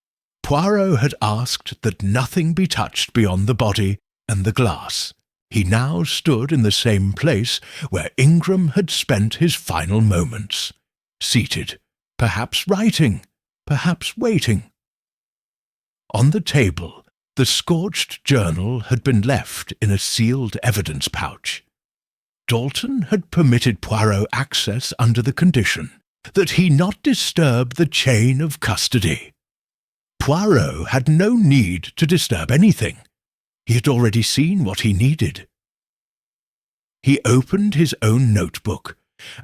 Poirot had asked that nothing be touched beyond the body and the glass. He now stood in the same place where Ingram had spent his final moments, seated, perhaps writing, perhaps waiting. On the table, the scorched journal had been left in a sealed evidence pouch. Dalton had permitted Poirot access under the condition that he not disturb the chain of custody. Poirot had no need to disturb anything. He had already seen what he needed. He opened his own notebook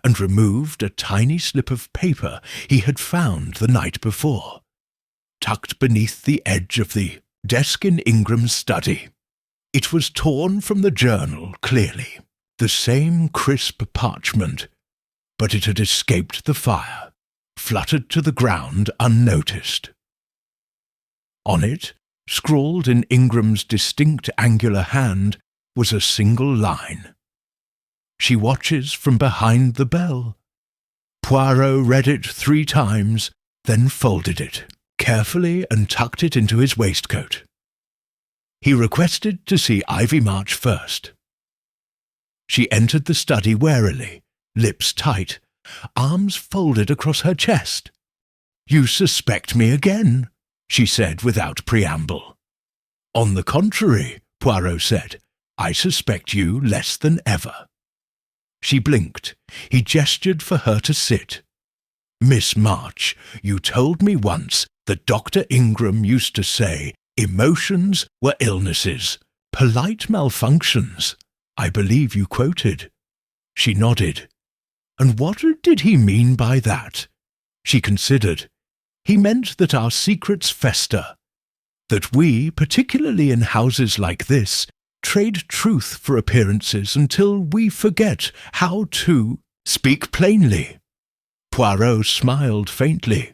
and removed a tiny slip of paper he had found the night before, tucked beneath the edge of the desk in Ingram's study. It was torn from the journal, clearly, the same crisp parchment, but it had escaped the fire, fluttered to the ground unnoticed. On it, scrawled in Ingram's distinct angular hand, was a single line. She watches from behind the bell. Poirot read it 3 times, then folded it carefully and tucked it into his waistcoat. He requested to see Ivy March first. She entered the study warily, lips tight, arms folded across her chest. "You suspect me again," she said without preamble. "On the contrary," Poirot said, "I suspect you less than ever." She blinked. He gestured for her to sit. "Miss March, you told me once that Dr. Ingram used to say emotions were illnesses, polite malfunctions. I believe you quoted." She nodded. "And what did he mean by that?" She considered. "He meant that our secrets fester, that we, particularly in houses like this, trade truth for appearances until we forget how to speak plainly." Poirot smiled faintly.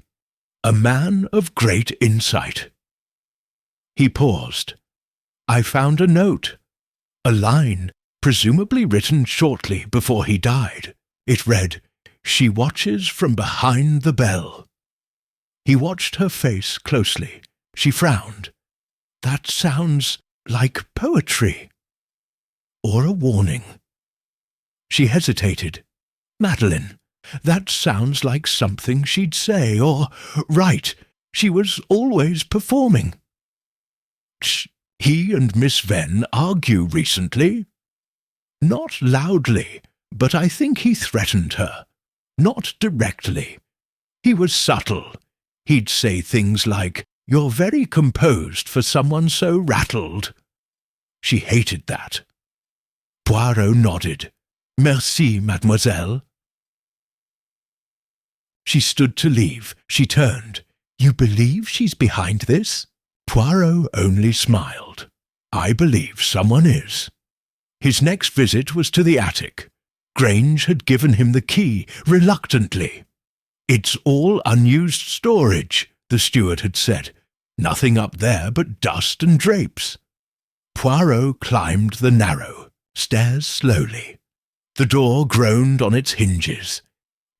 "A man of great insight." He paused. "I found a note, a line, presumably written shortly before he died. It read, 'She watches from behind the bell.'" He watched her face closely. She frowned. "That sounds like poetry." "Or a warning." She hesitated. "Madeline, that sounds like something she'd say, or write. She was always performing." "He and Miss Venn argue recently?" "Not loudly, but I think he threatened her. Not directly. He was subtle. He'd say things like, 'You're very composed for someone so rattled.'" She hated that. Poirot nodded. "Merci, mademoiselle." She stood to leave. She turned. "You believe she's behind this?" Poirot only smiled. "I believe someone is." His next visit was to the attic. Grange had given him the key, reluctantly. "It's all unused storage," the steward had said. "Nothing up there but dust and drapes." Poirot climbed the narrow stairs slowly. The door groaned on its hinges.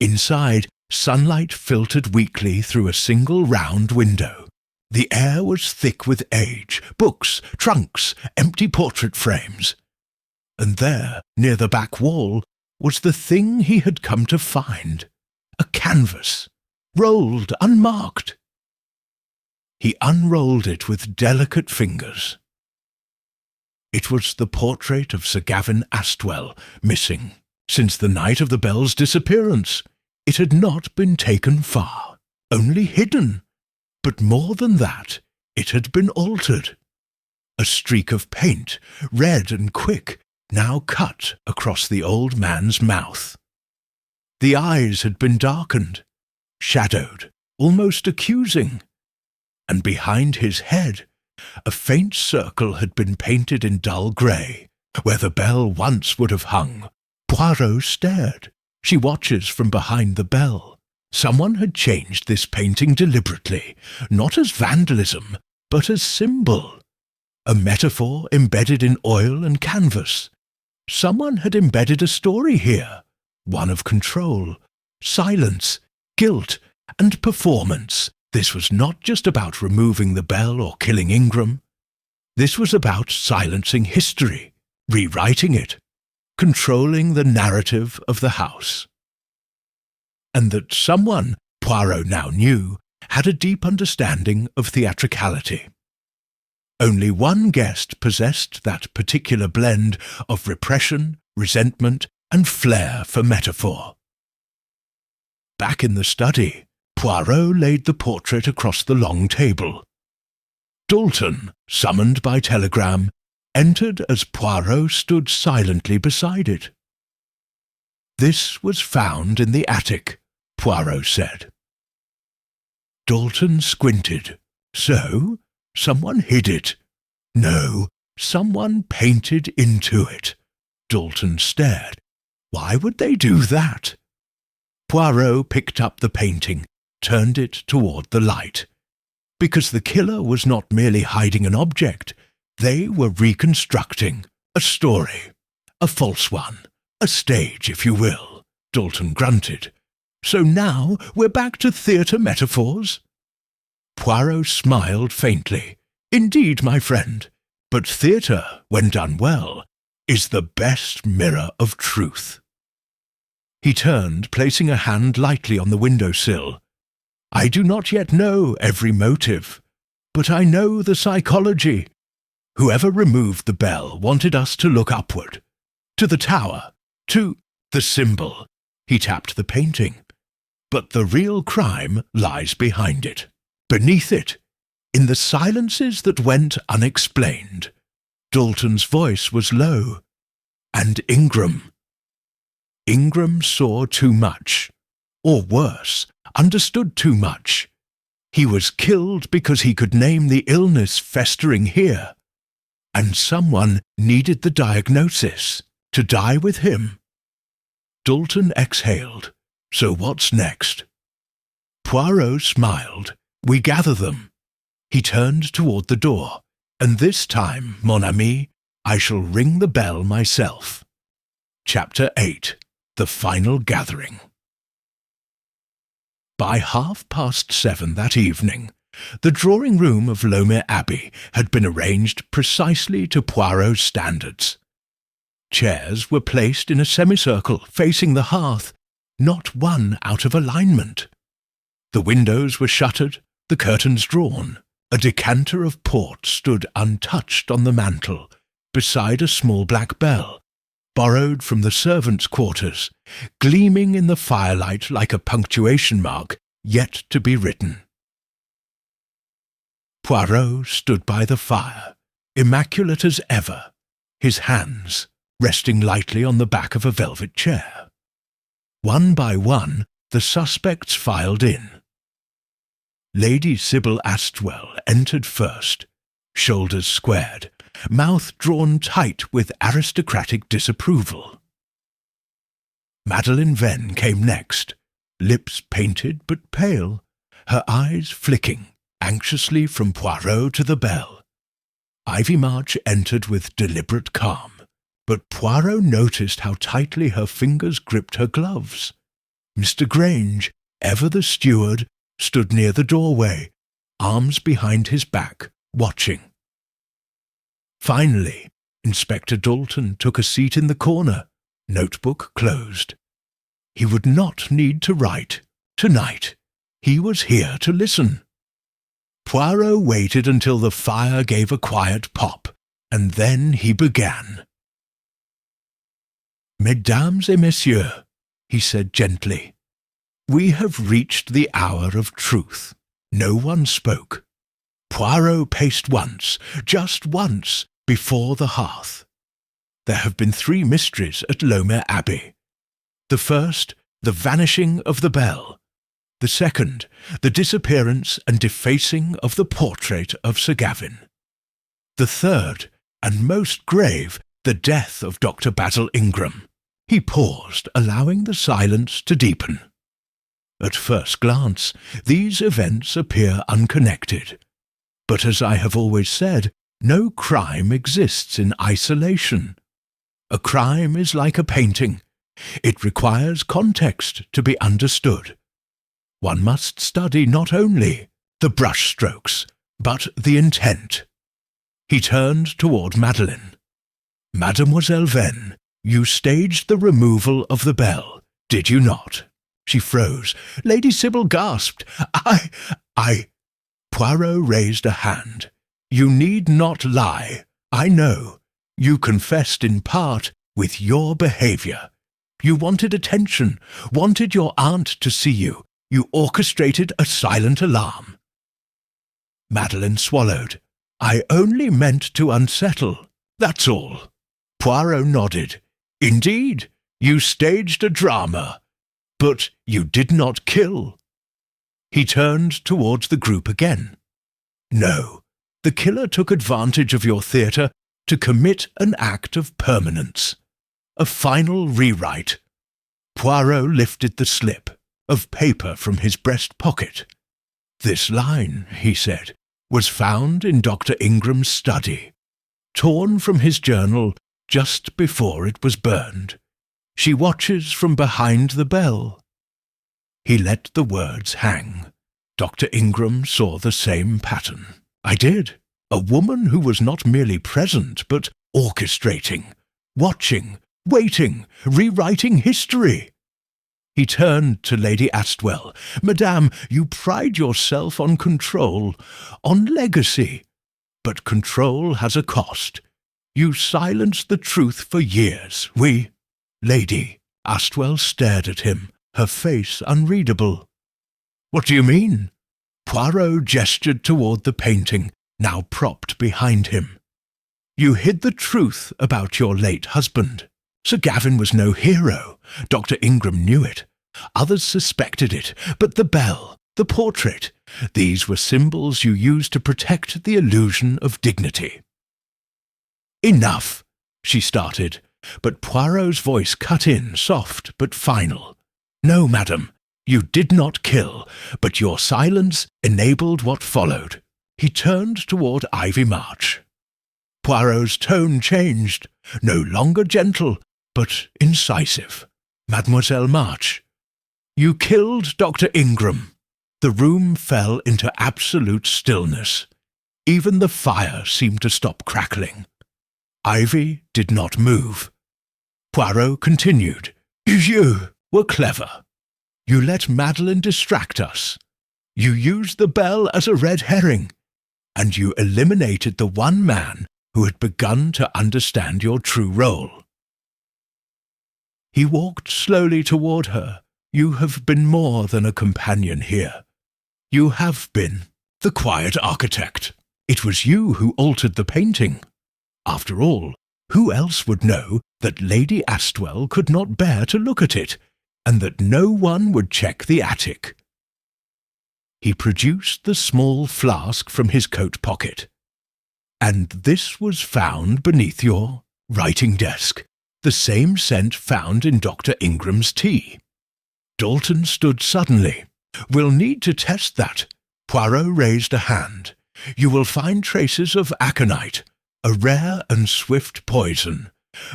Inside, sunlight filtered weakly through a single round window. The air was thick with age, books, trunks, empty portrait frames. And there, near the back wall, was the thing he had come to find. A canvas, rolled, unmarked. He unrolled it with delicate fingers. It was the portrait of Sir Gavin Astwell, missing since the night of the bell's disappearance. It had not been taken far, only hidden. But more than that, it had been altered. A streak of paint, red and quick, now cut across the old man's mouth. The eyes had been darkened, shadowed, almost accusing, and behind his head a faint circle had been painted in dull grey, where the bell once would have hung. Poirot stared. She watches from behind the bell. Someone had changed this painting deliberately, not as vandalism, but as symbol. A metaphor embedded in oil and canvas. Someone had embedded a story here, one of control, silence, guilt, and performance. This was not just about removing the bell or killing Ingram. This was about silencing history, rewriting it, controlling the narrative of the house. And that someone, Poirot now knew, had a deep understanding of theatricality. Only one guest possessed that particular blend of repression, resentment, and flair for metaphor. Back in the study, Poirot laid the portrait across the long table. Dalton, summoned by telegram, entered as Poirot stood silently beside it. "This was found in the attic," Poirot said. Dalton squinted. "So? Someone hid it?" "No, someone painted into it." Dalton stared. "Why would they do that?" Poirot picked up the painting, turned it toward the light. Because the killer was not merely hiding an object. They were reconstructing a story. A false one. A stage, if you will. Dalton grunted. So now we're back to theatre metaphors? Poirot smiled faintly. Indeed, my friend, but theatre, when done well, is the best mirror of truth. He turned, placing a hand lightly on the window-sill. I do not yet know every motive, but I know the psychology. Whoever removed the bell wanted us to look upward, to the tower, to the symbol. He tapped the painting. But the real crime lies behind it, beneath it, in the silences that went unexplained. Dalton's voice was low. And Ingram. Ingram saw too much, or worse, understood too much. He was killed because he could name the illness festering here. And someone needed the diagnosis to die with him. Dalton exhaled. So what's next? Poirot smiled. We gather them. He turned toward the door. And this time, mon ami, I shall ring the bell myself. Chapter 8. The Final Gathering. By 7:30 that evening, the drawing-room of Lomer Abbey had been arranged precisely to Poirot's standards. Chairs were placed in a semicircle facing the hearth, not one out of alignment. The windows were shuttered, the curtains drawn. A decanter of port stood untouched on the mantel, beside a small black bell, borrowed from the servants' quarters, gleaming in the firelight like a punctuation mark yet to be written. Poirot stood by the fire, immaculate as ever, his hands resting lightly on the back of a velvet chair. One by one, the suspects filed in. Lady Sybil Astwell entered first, shoulders squared, mouth drawn tight with aristocratic disapproval. Madeleine Venn came next, lips painted but pale, her eyes flicking anxiously from Poirot to the bell. Ivy March entered with deliberate calm, but Poirot noticed how tightly her fingers gripped her gloves. Mr. Grange, ever the steward, stood near the doorway, arms behind his back, watching. Finally, Inspector Dalton took a seat in the corner, notebook closed. He would not need to write. Tonight, he was here to listen. Poirot waited until the fire gave a quiet pop, and then he began. Mesdames et messieurs, he said gently, we have reached the hour of truth. No one spoke. Poirot paced once, just once, before the hearth. There have been 3 mysteries at Lomer Abbey. The first, the vanishing of the bell. The second, the disappearance and defacing of the portrait of Sir Gavin. The third, and most grave, the death of Dr. Basil Ingram. He paused, allowing the silence to deepen. At first glance, these events appear unconnected. But as I have always said, no crime exists in isolation. A crime is like a painting. It requires context to be understood. One must study not only the brushstrokes, but the intent. He turned toward Madeleine. Mademoiselle Venn, you staged the removal of the bell, did you not? She froze. Lady Sybil gasped. I... Poirot raised a hand. You need not lie. I know. You confessed in part with your behaviour. You wanted attention, wanted your aunt to see you. You orchestrated a silent alarm. Madeleine swallowed. I only meant to unsettle. That's all. Poirot nodded. Indeed, you staged a drama. But you did not kill. He turned towards the group again. No, the killer took advantage of your theatre to commit an act of permanence. A final rewrite. Poirot lifted the slip of paper from his breast pocket. This line, he said, was found in Dr. Ingram's study, torn from his journal just before it was burned. She watches from behind the bell. He let the words hang. Dr. Ingram saw the same pattern. I did. A woman who was not merely present, but orchestrating, watching, waiting, rewriting history. He turned to Lady Astwell. Madame, you pride yourself on control, on legacy. But control has a cost. You silenced the truth for years. Lady. Astwell stared at him, her face unreadable. What do you mean? Poirot gestured toward the painting, now propped behind him. You hid the truth about your late husband. Sir Gavin was no hero. Dr. Ingram knew it. Others suspected it, but the bell, the portrait, these were symbols you used to protect the illusion of dignity. Enough, she started, but Poirot's voice cut in, soft but final. No, madam, you did not kill, but your silence enabled what followed. He turned toward Ivy March. Poirot's tone changed, no longer gentle, but incisive. Mademoiselle March, you killed Dr. Ingram. The room fell into absolute stillness. Even the fire seemed to stop crackling. Ivy did not move. Poirot continued. You were clever. You let Madeline distract us. You used the bell as a red herring, and you eliminated the one man who had begun to understand your true role. He walked slowly toward her. You have been more than a companion here. You have been the quiet architect. It was you who altered the painting. After all, who else would know that Lady Astwell could not bear to look at it, and that no one would check the attic? He produced the small flask from his coat pocket. And this was found beneath your writing desk, the same scent found in Dr. Ingram's tea. Dalton stood suddenly. We'll need to test that. Poirot raised a hand. You will find traces of aconite, a rare and swift poison.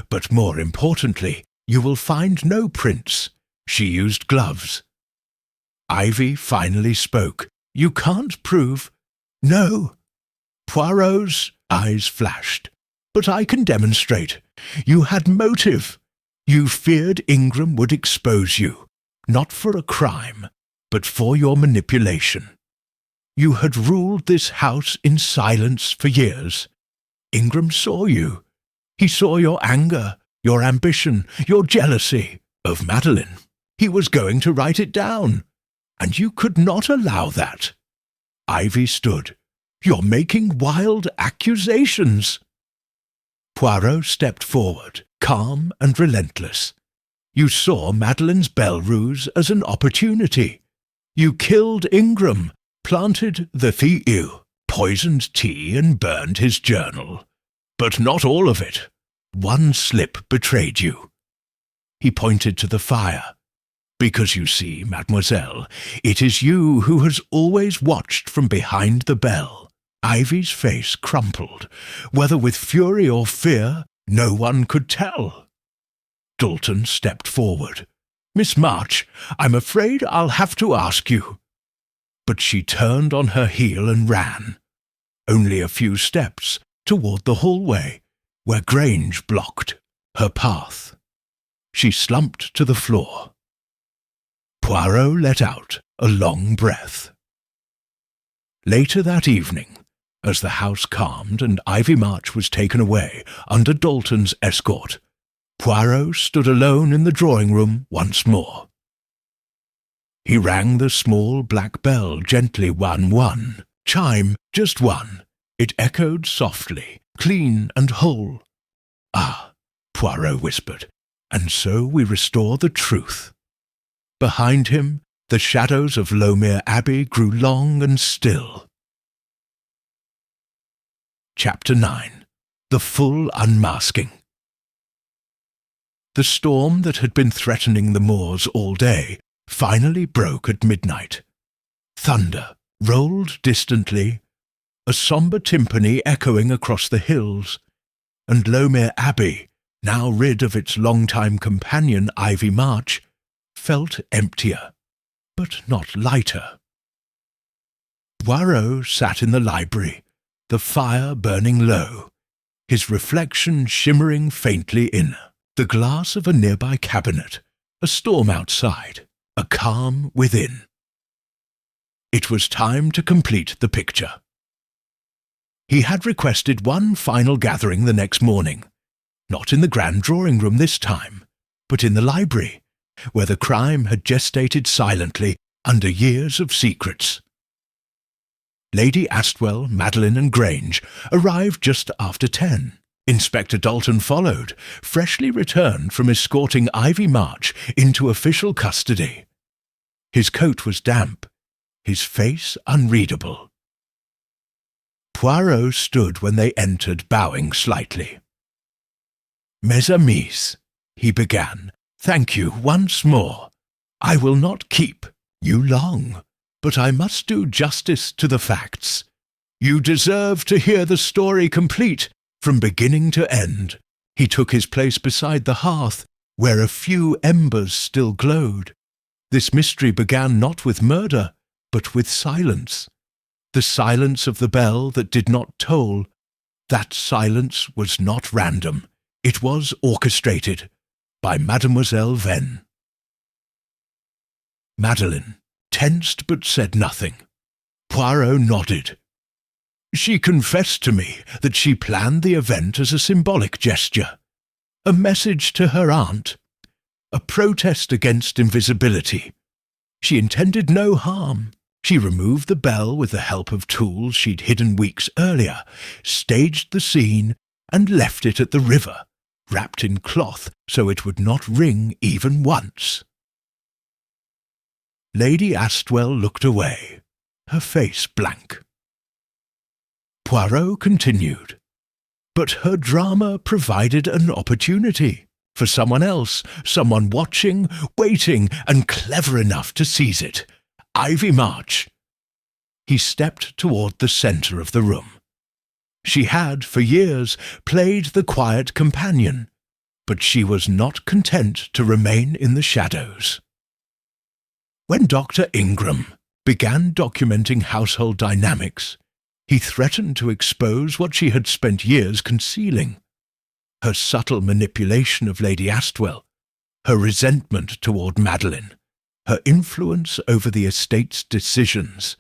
But more importantly, you will find no prints. She used gloves. Ivy finally spoke. You can't prove... No. Poirot's eyes flashed. But I can demonstrate. You had motive. You feared Ingram would expose you, not for a crime, but for your manipulation. You had ruled this house in silence for years. Ingram saw you. He saw your anger, your ambition, your jealousy of Madeline. He was going to write it down, and you could not allow that. Ivy stood. You're making wild accusations. Poirot stepped forward, calm and relentless. You saw Madeline's bell ruse as an opportunity. You killed Ingram, planted the feu, poisoned tea and burned his journal. But not all of it. One slip betrayed you. He pointed to the fire. Because you see, mademoiselle, it is you who has always watched from behind the bell. Ivy's face crumpled. Whether with fury or fear, no one could tell. Dalton stepped forward. Miss March, I'm afraid I'll have to ask you. But she turned on her heel and ran. Only a few steps toward the hallway, where Grange blocked her path. She slumped to the floor. Poirot let out a long breath. Later that evening, as the house calmed and Ivy March was taken away under Dalton's escort, Poirot stood alone in the drawing-room once more. He rang the small black bell gently 1-1. Chime, just one. It echoed softly, clean and whole. Ah, Poirot whispered, and so we restore the truth. Behind him, the shadows of Lomere Abbey grew long and still. Chapter 9. The Full Unmasking. The storm that had been threatening the moors all day finally broke at midnight. Thunder rolled distantly, a sombre timpani echoing across the hills, and Lomere Abbey, now rid of its long-time companion Ivy March, felt emptier. but not lighter. Poirot sat in the library, the fire burning low, his reflection shimmering faintly in the glass of a nearby cabinet, a storm outside, a calm within. It was time to complete the picture. He had requested one final gathering the next morning, not in the grand drawing-room this time, but in the library, where the crime had gestated silently under years of secrets. Lady Astwell, Madeline and Grange arrived just after 10. Inspector Dalton followed, freshly returned from escorting Ivy March into official custody. His coat was damp, his face unreadable. Poirot stood when they entered, bowing slightly. "Mes amis," he began, "thank you once more. I will not keep you long, but I must do justice to the facts. You deserve to hear the story complete, from beginning to end." He took his place beside the hearth, where a few embers still glowed. This mystery began not with murder, but with silence. The silence of the bell that did not toll. That silence was not random. It was orchestrated by Mademoiselle Venn. Madeline tensed but said nothing. Poirot nodded. She confessed to me that she planned the event as a symbolic gesture, a message to her aunt, a protest against invisibility. She intended no harm. She removed the bell with the help of tools she'd hidden weeks earlier, staged the scene, and left it at the river, wrapped in cloth so it would not ring even once. Lady Astwell looked away, her face blank. Poirot continued. But her drama provided an opportunity for someone else, someone watching, waiting, and clever enough to seize it. Ivy March. He stepped toward the centre of the room. She had, for years, played the quiet companion, but she was not content to remain in the shadows. When Dr. Ingram began documenting household dynamics, he threatened to expose what she had spent years concealing. Her subtle manipulation of Lady Astwell, her resentment toward Madeline, her influence over the estate's decisions,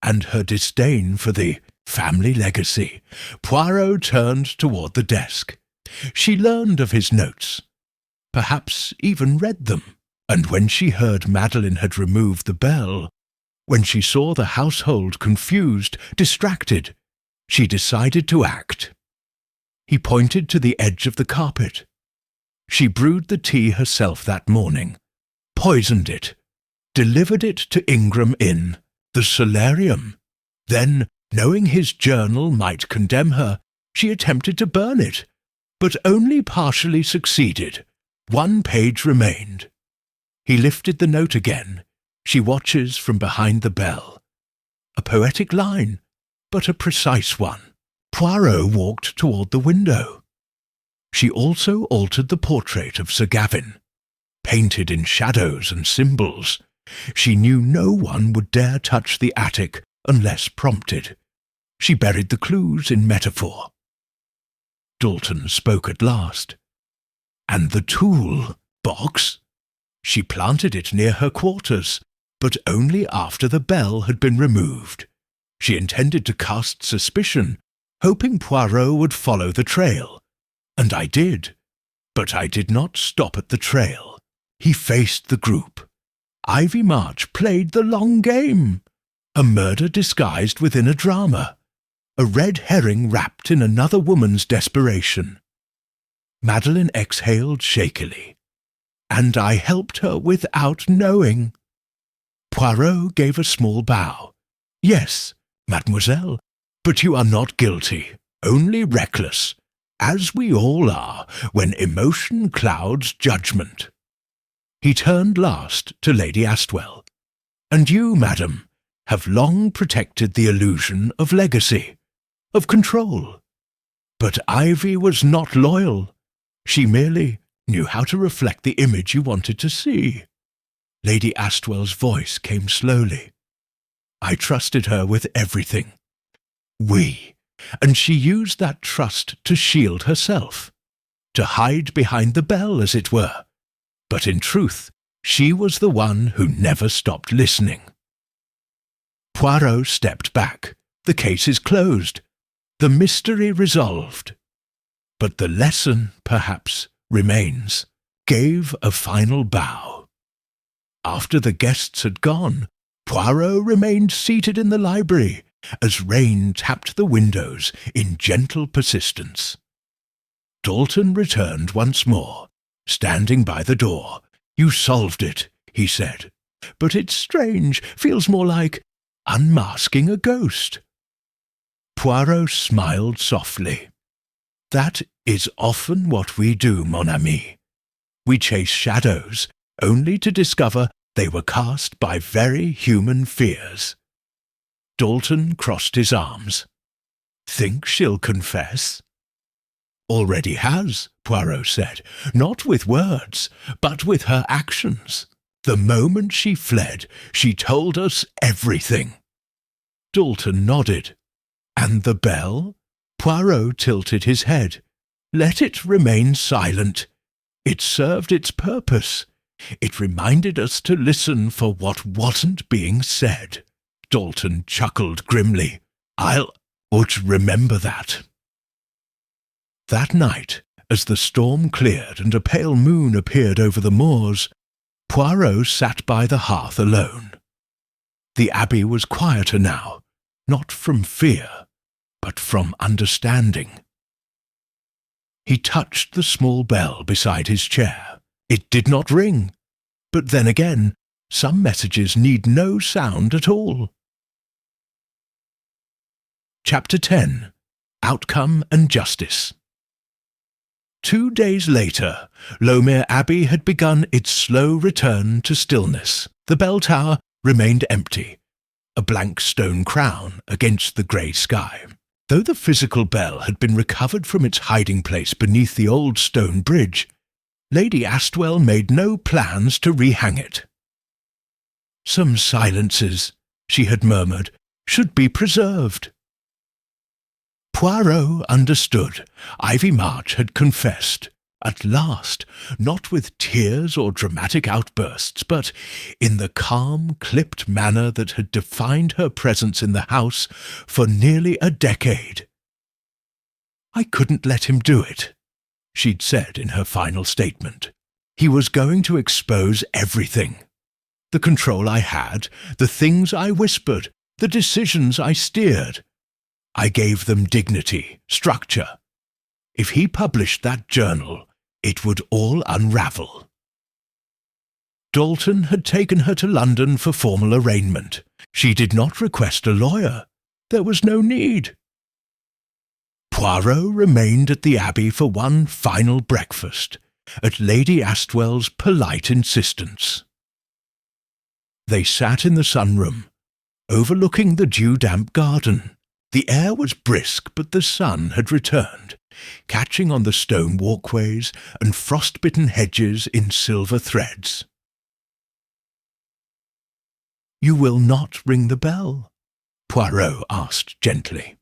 and her disdain for the family legacy. Poirot turned toward the desk. She learned of his notes, perhaps even read them, and when she heard Madeline had removed the bell, when she saw the household confused, distracted, she decided to act. He pointed to the edge of the carpet. She brewed the tea herself that morning, poisoned it, delivered it to Ingram in the solarium. Then, knowing his journal might condemn her, she attempted to burn it, but only partially succeeded. One page remained. He lifted the note again. She watches from behind the bell. A poetic line, but a precise one. Poirot walked toward the window. She also altered the portrait of Sir Gavin, painted in shadows and symbols. She knew no one would dare touch the attic unless prompted. She buried the clues in metaphor. Dalton spoke at last. And the tool box? She planted it near her quarters, but only after the bell had been removed. She intended to cast suspicion, hoping Poirot would follow the trail. And I did. But I did not stop at the trail. He faced the group. Ivy March played the long game. A murder disguised within a drama. A red herring wrapped in another woman's desperation. Madeline exhaled shakily. And I helped her without knowing. Poirot gave a small bow. Yes, mademoiselle, but you are not guilty, only reckless, as we all are when emotion clouds judgment. He turned last to Lady Astwell. And you, madam, have long protected the illusion of legacy, of control. But Ivy was not loyal. She merely knew how to reflect the image you wanted to see. Lady Astwell's voice came slowly. I trusted her with everything. And she used that trust to shield herself, to hide behind the bell, as it were. But in truth, she was the one who never stopped listening. Poirot stepped back. The case is closed. The mystery resolved. But the lesson, perhaps, remains. Gave a final bow. After the guests had gone, Poirot remained seated in the library as rain tapped the windows in gentle persistence. Dalton returned once more, standing by the door. You solved it, he said. But it's strange, feels more like unmasking a ghost. Poirot smiled softly. That is often what we do, mon ami. We chase shadows, only to discover they were cast by very human fears. Dalton crossed his arms. Think she'll confess? Already has, Poirot said, not with words, but with her actions. The moment she fled, she told us everything. Dalton nodded. And the bell? Poirot tilted his head. Let it remain silent. It served its purpose. It reminded us to listen for what wasn't being said. Dalton chuckled grimly. I'll remember that. That night, as the storm cleared and a pale moon appeared over the moors, Poirot sat by the hearth alone. The abbey was quieter now, not from fear, but from understanding. He touched the small bell beside his chair. It did not ring, but then again, some messages need no sound at all. Chapter 10. Outcome and Justice. 2 days later, Lowmere Abbey had begun its slow return to stillness. The bell tower remained empty, a blank stone crown against the grey sky. Though the physical bell had been recovered from its hiding place beneath the old stone bridge, Lady Astwell made no plans to rehang it. Some silences, she had murmured, should be preserved. Poirot understood. Ivy March had confessed. At last, not with tears or dramatic outbursts, but in the calm, clipped manner that had defined her presence in the house for nearly a decade. I couldn't let him do it, she'd said in her final statement. He was going to expose everything. The control I had, the things I whispered, the decisions I steered. I gave them dignity, structure. If he published that journal, it would all unravel. Dalton had taken her to London for formal arraignment. She did not request a lawyer. There was no need. Poirot remained at the Abbey for one final breakfast, at Lady Astwell's polite insistence. They sat in the sunroom, overlooking the dew-damp garden. The air was brisk, but the sun had returned, catching on the stone walkways and frost-bitten hedges in silver threads. "You will not ring the bell?" Poirot asked gently.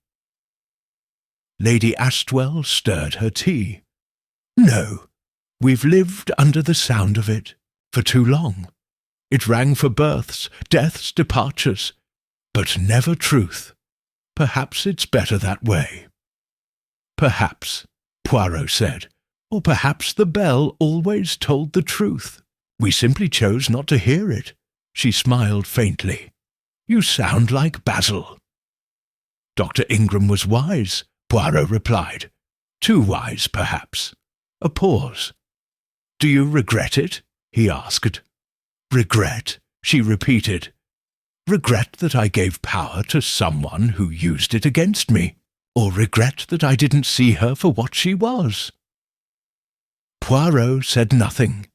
Lady Astwell stirred her tea. "No, we've lived under the sound of it for too long. It rang for births, deaths, departures, but never truth. Perhaps it's better that way." "Perhaps," Poirot said, "or perhaps the bell always told the truth. We simply chose not to hear it." She smiled faintly. "You sound like Basil." "Dr. Ingram was wise," Poirot replied. "Too wise, perhaps." A pause. "Do you regret it?" he asked. "Regret?" she repeated. "Regret that I gave power to someone who used it against me, or regret that I didn't see her for what she was?" Poirot said nothing.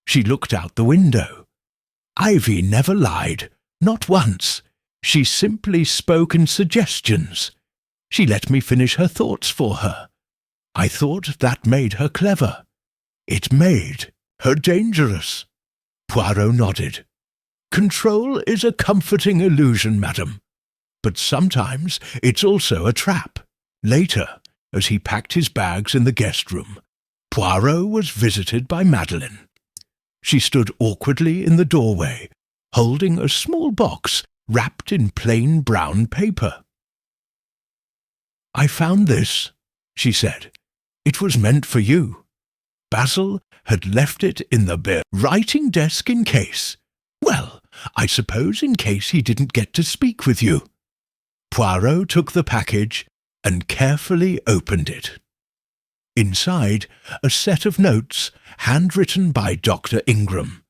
She looked out the window. Ivy never lied, not once. She simply spoke in suggestions. She let me finish her thoughts for her. I thought that made her clever. It made her dangerous. Poirot nodded. Control is a comforting illusion, madam. But sometimes it's also a trap. Later, as he packed his bags in the guest room, Poirot was visited by Madeleine. She stood awkwardly in the doorway, holding a small box wrapped in plain brown paper. "I found this," she said. "It was meant for you. Basil had left it in the writing desk in case. Well, I suppose in case he didn't get to speak with you." Poirot took the package and carefully opened it. Inside, a set of notes handwritten by Dr. Ingram.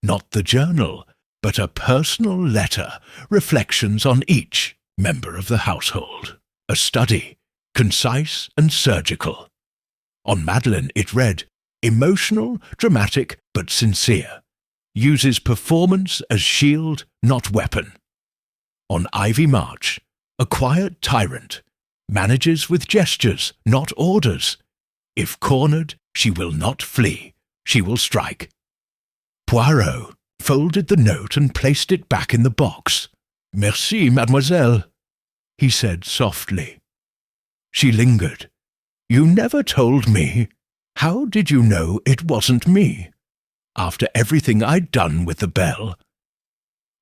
Not the journal, but a personal letter, reflections on each member of the household. A study, concise and surgical. On Madeleine it read, "Emotional, dramatic, but sincere. Uses performance as shield, not weapon." On Ivy March, "A quiet tyrant. Manages with gestures, not orders. If cornered, she will not flee. She will strike." Poirot folded the note and placed it back in the box. "Merci, mademoiselle," he said softly. She lingered. "You never told me. How did you know it wasn't me? After everything I'd done with the bell."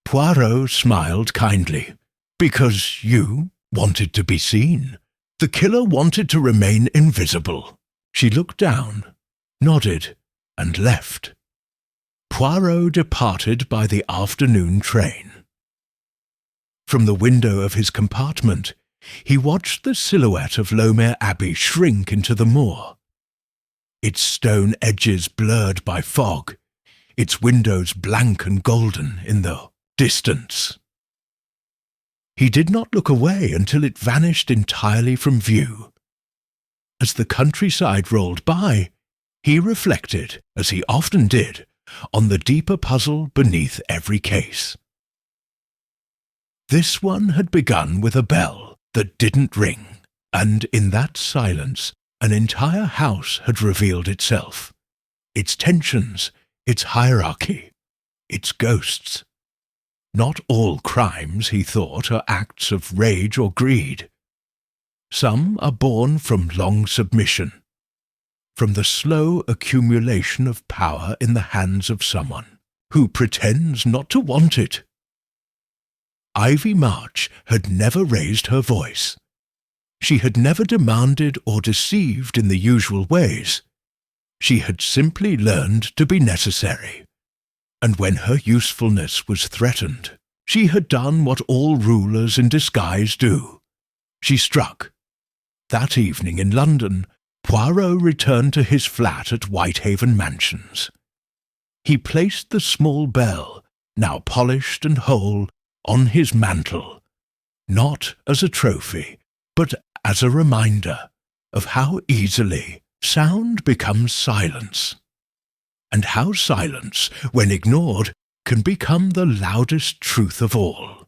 Poirot smiled kindly. "Because you wanted to be seen. The killer wanted to remain invisible." She looked down, nodded, and left. Poirot departed by the afternoon train. From the window of his compartment, he watched the silhouette of Lomere Abbey shrink into the moor. Its stone edges blurred by fog, its windows blank and golden in the distance. He did not look away until it vanished entirely from view. As the countryside rolled by, he reflected, as he often did, on the deeper puzzle beneath every case. This one had begun with a bell that didn't ring, and in that silence an entire house had revealed itself, its tensions, its hierarchy, its ghosts. Not all crimes, he thought, are acts of rage or greed. Some are born from long submission, from the slow accumulation of power in the hands of someone who pretends not to want it. Ivy March had never raised her voice. She had never demanded or deceived in the usual ways. She had simply learned to be necessary, and when her usefulness was threatened, she had done what all rulers in disguise do. She struck. That evening in London, Poirot returned to his flat at Whitehaven Mansions. He placed the small bell, now polished and whole, on his mantel, not as a trophy, but as a reminder of how easily sound becomes silence, and how silence, when ignored, can become the loudest truth of all.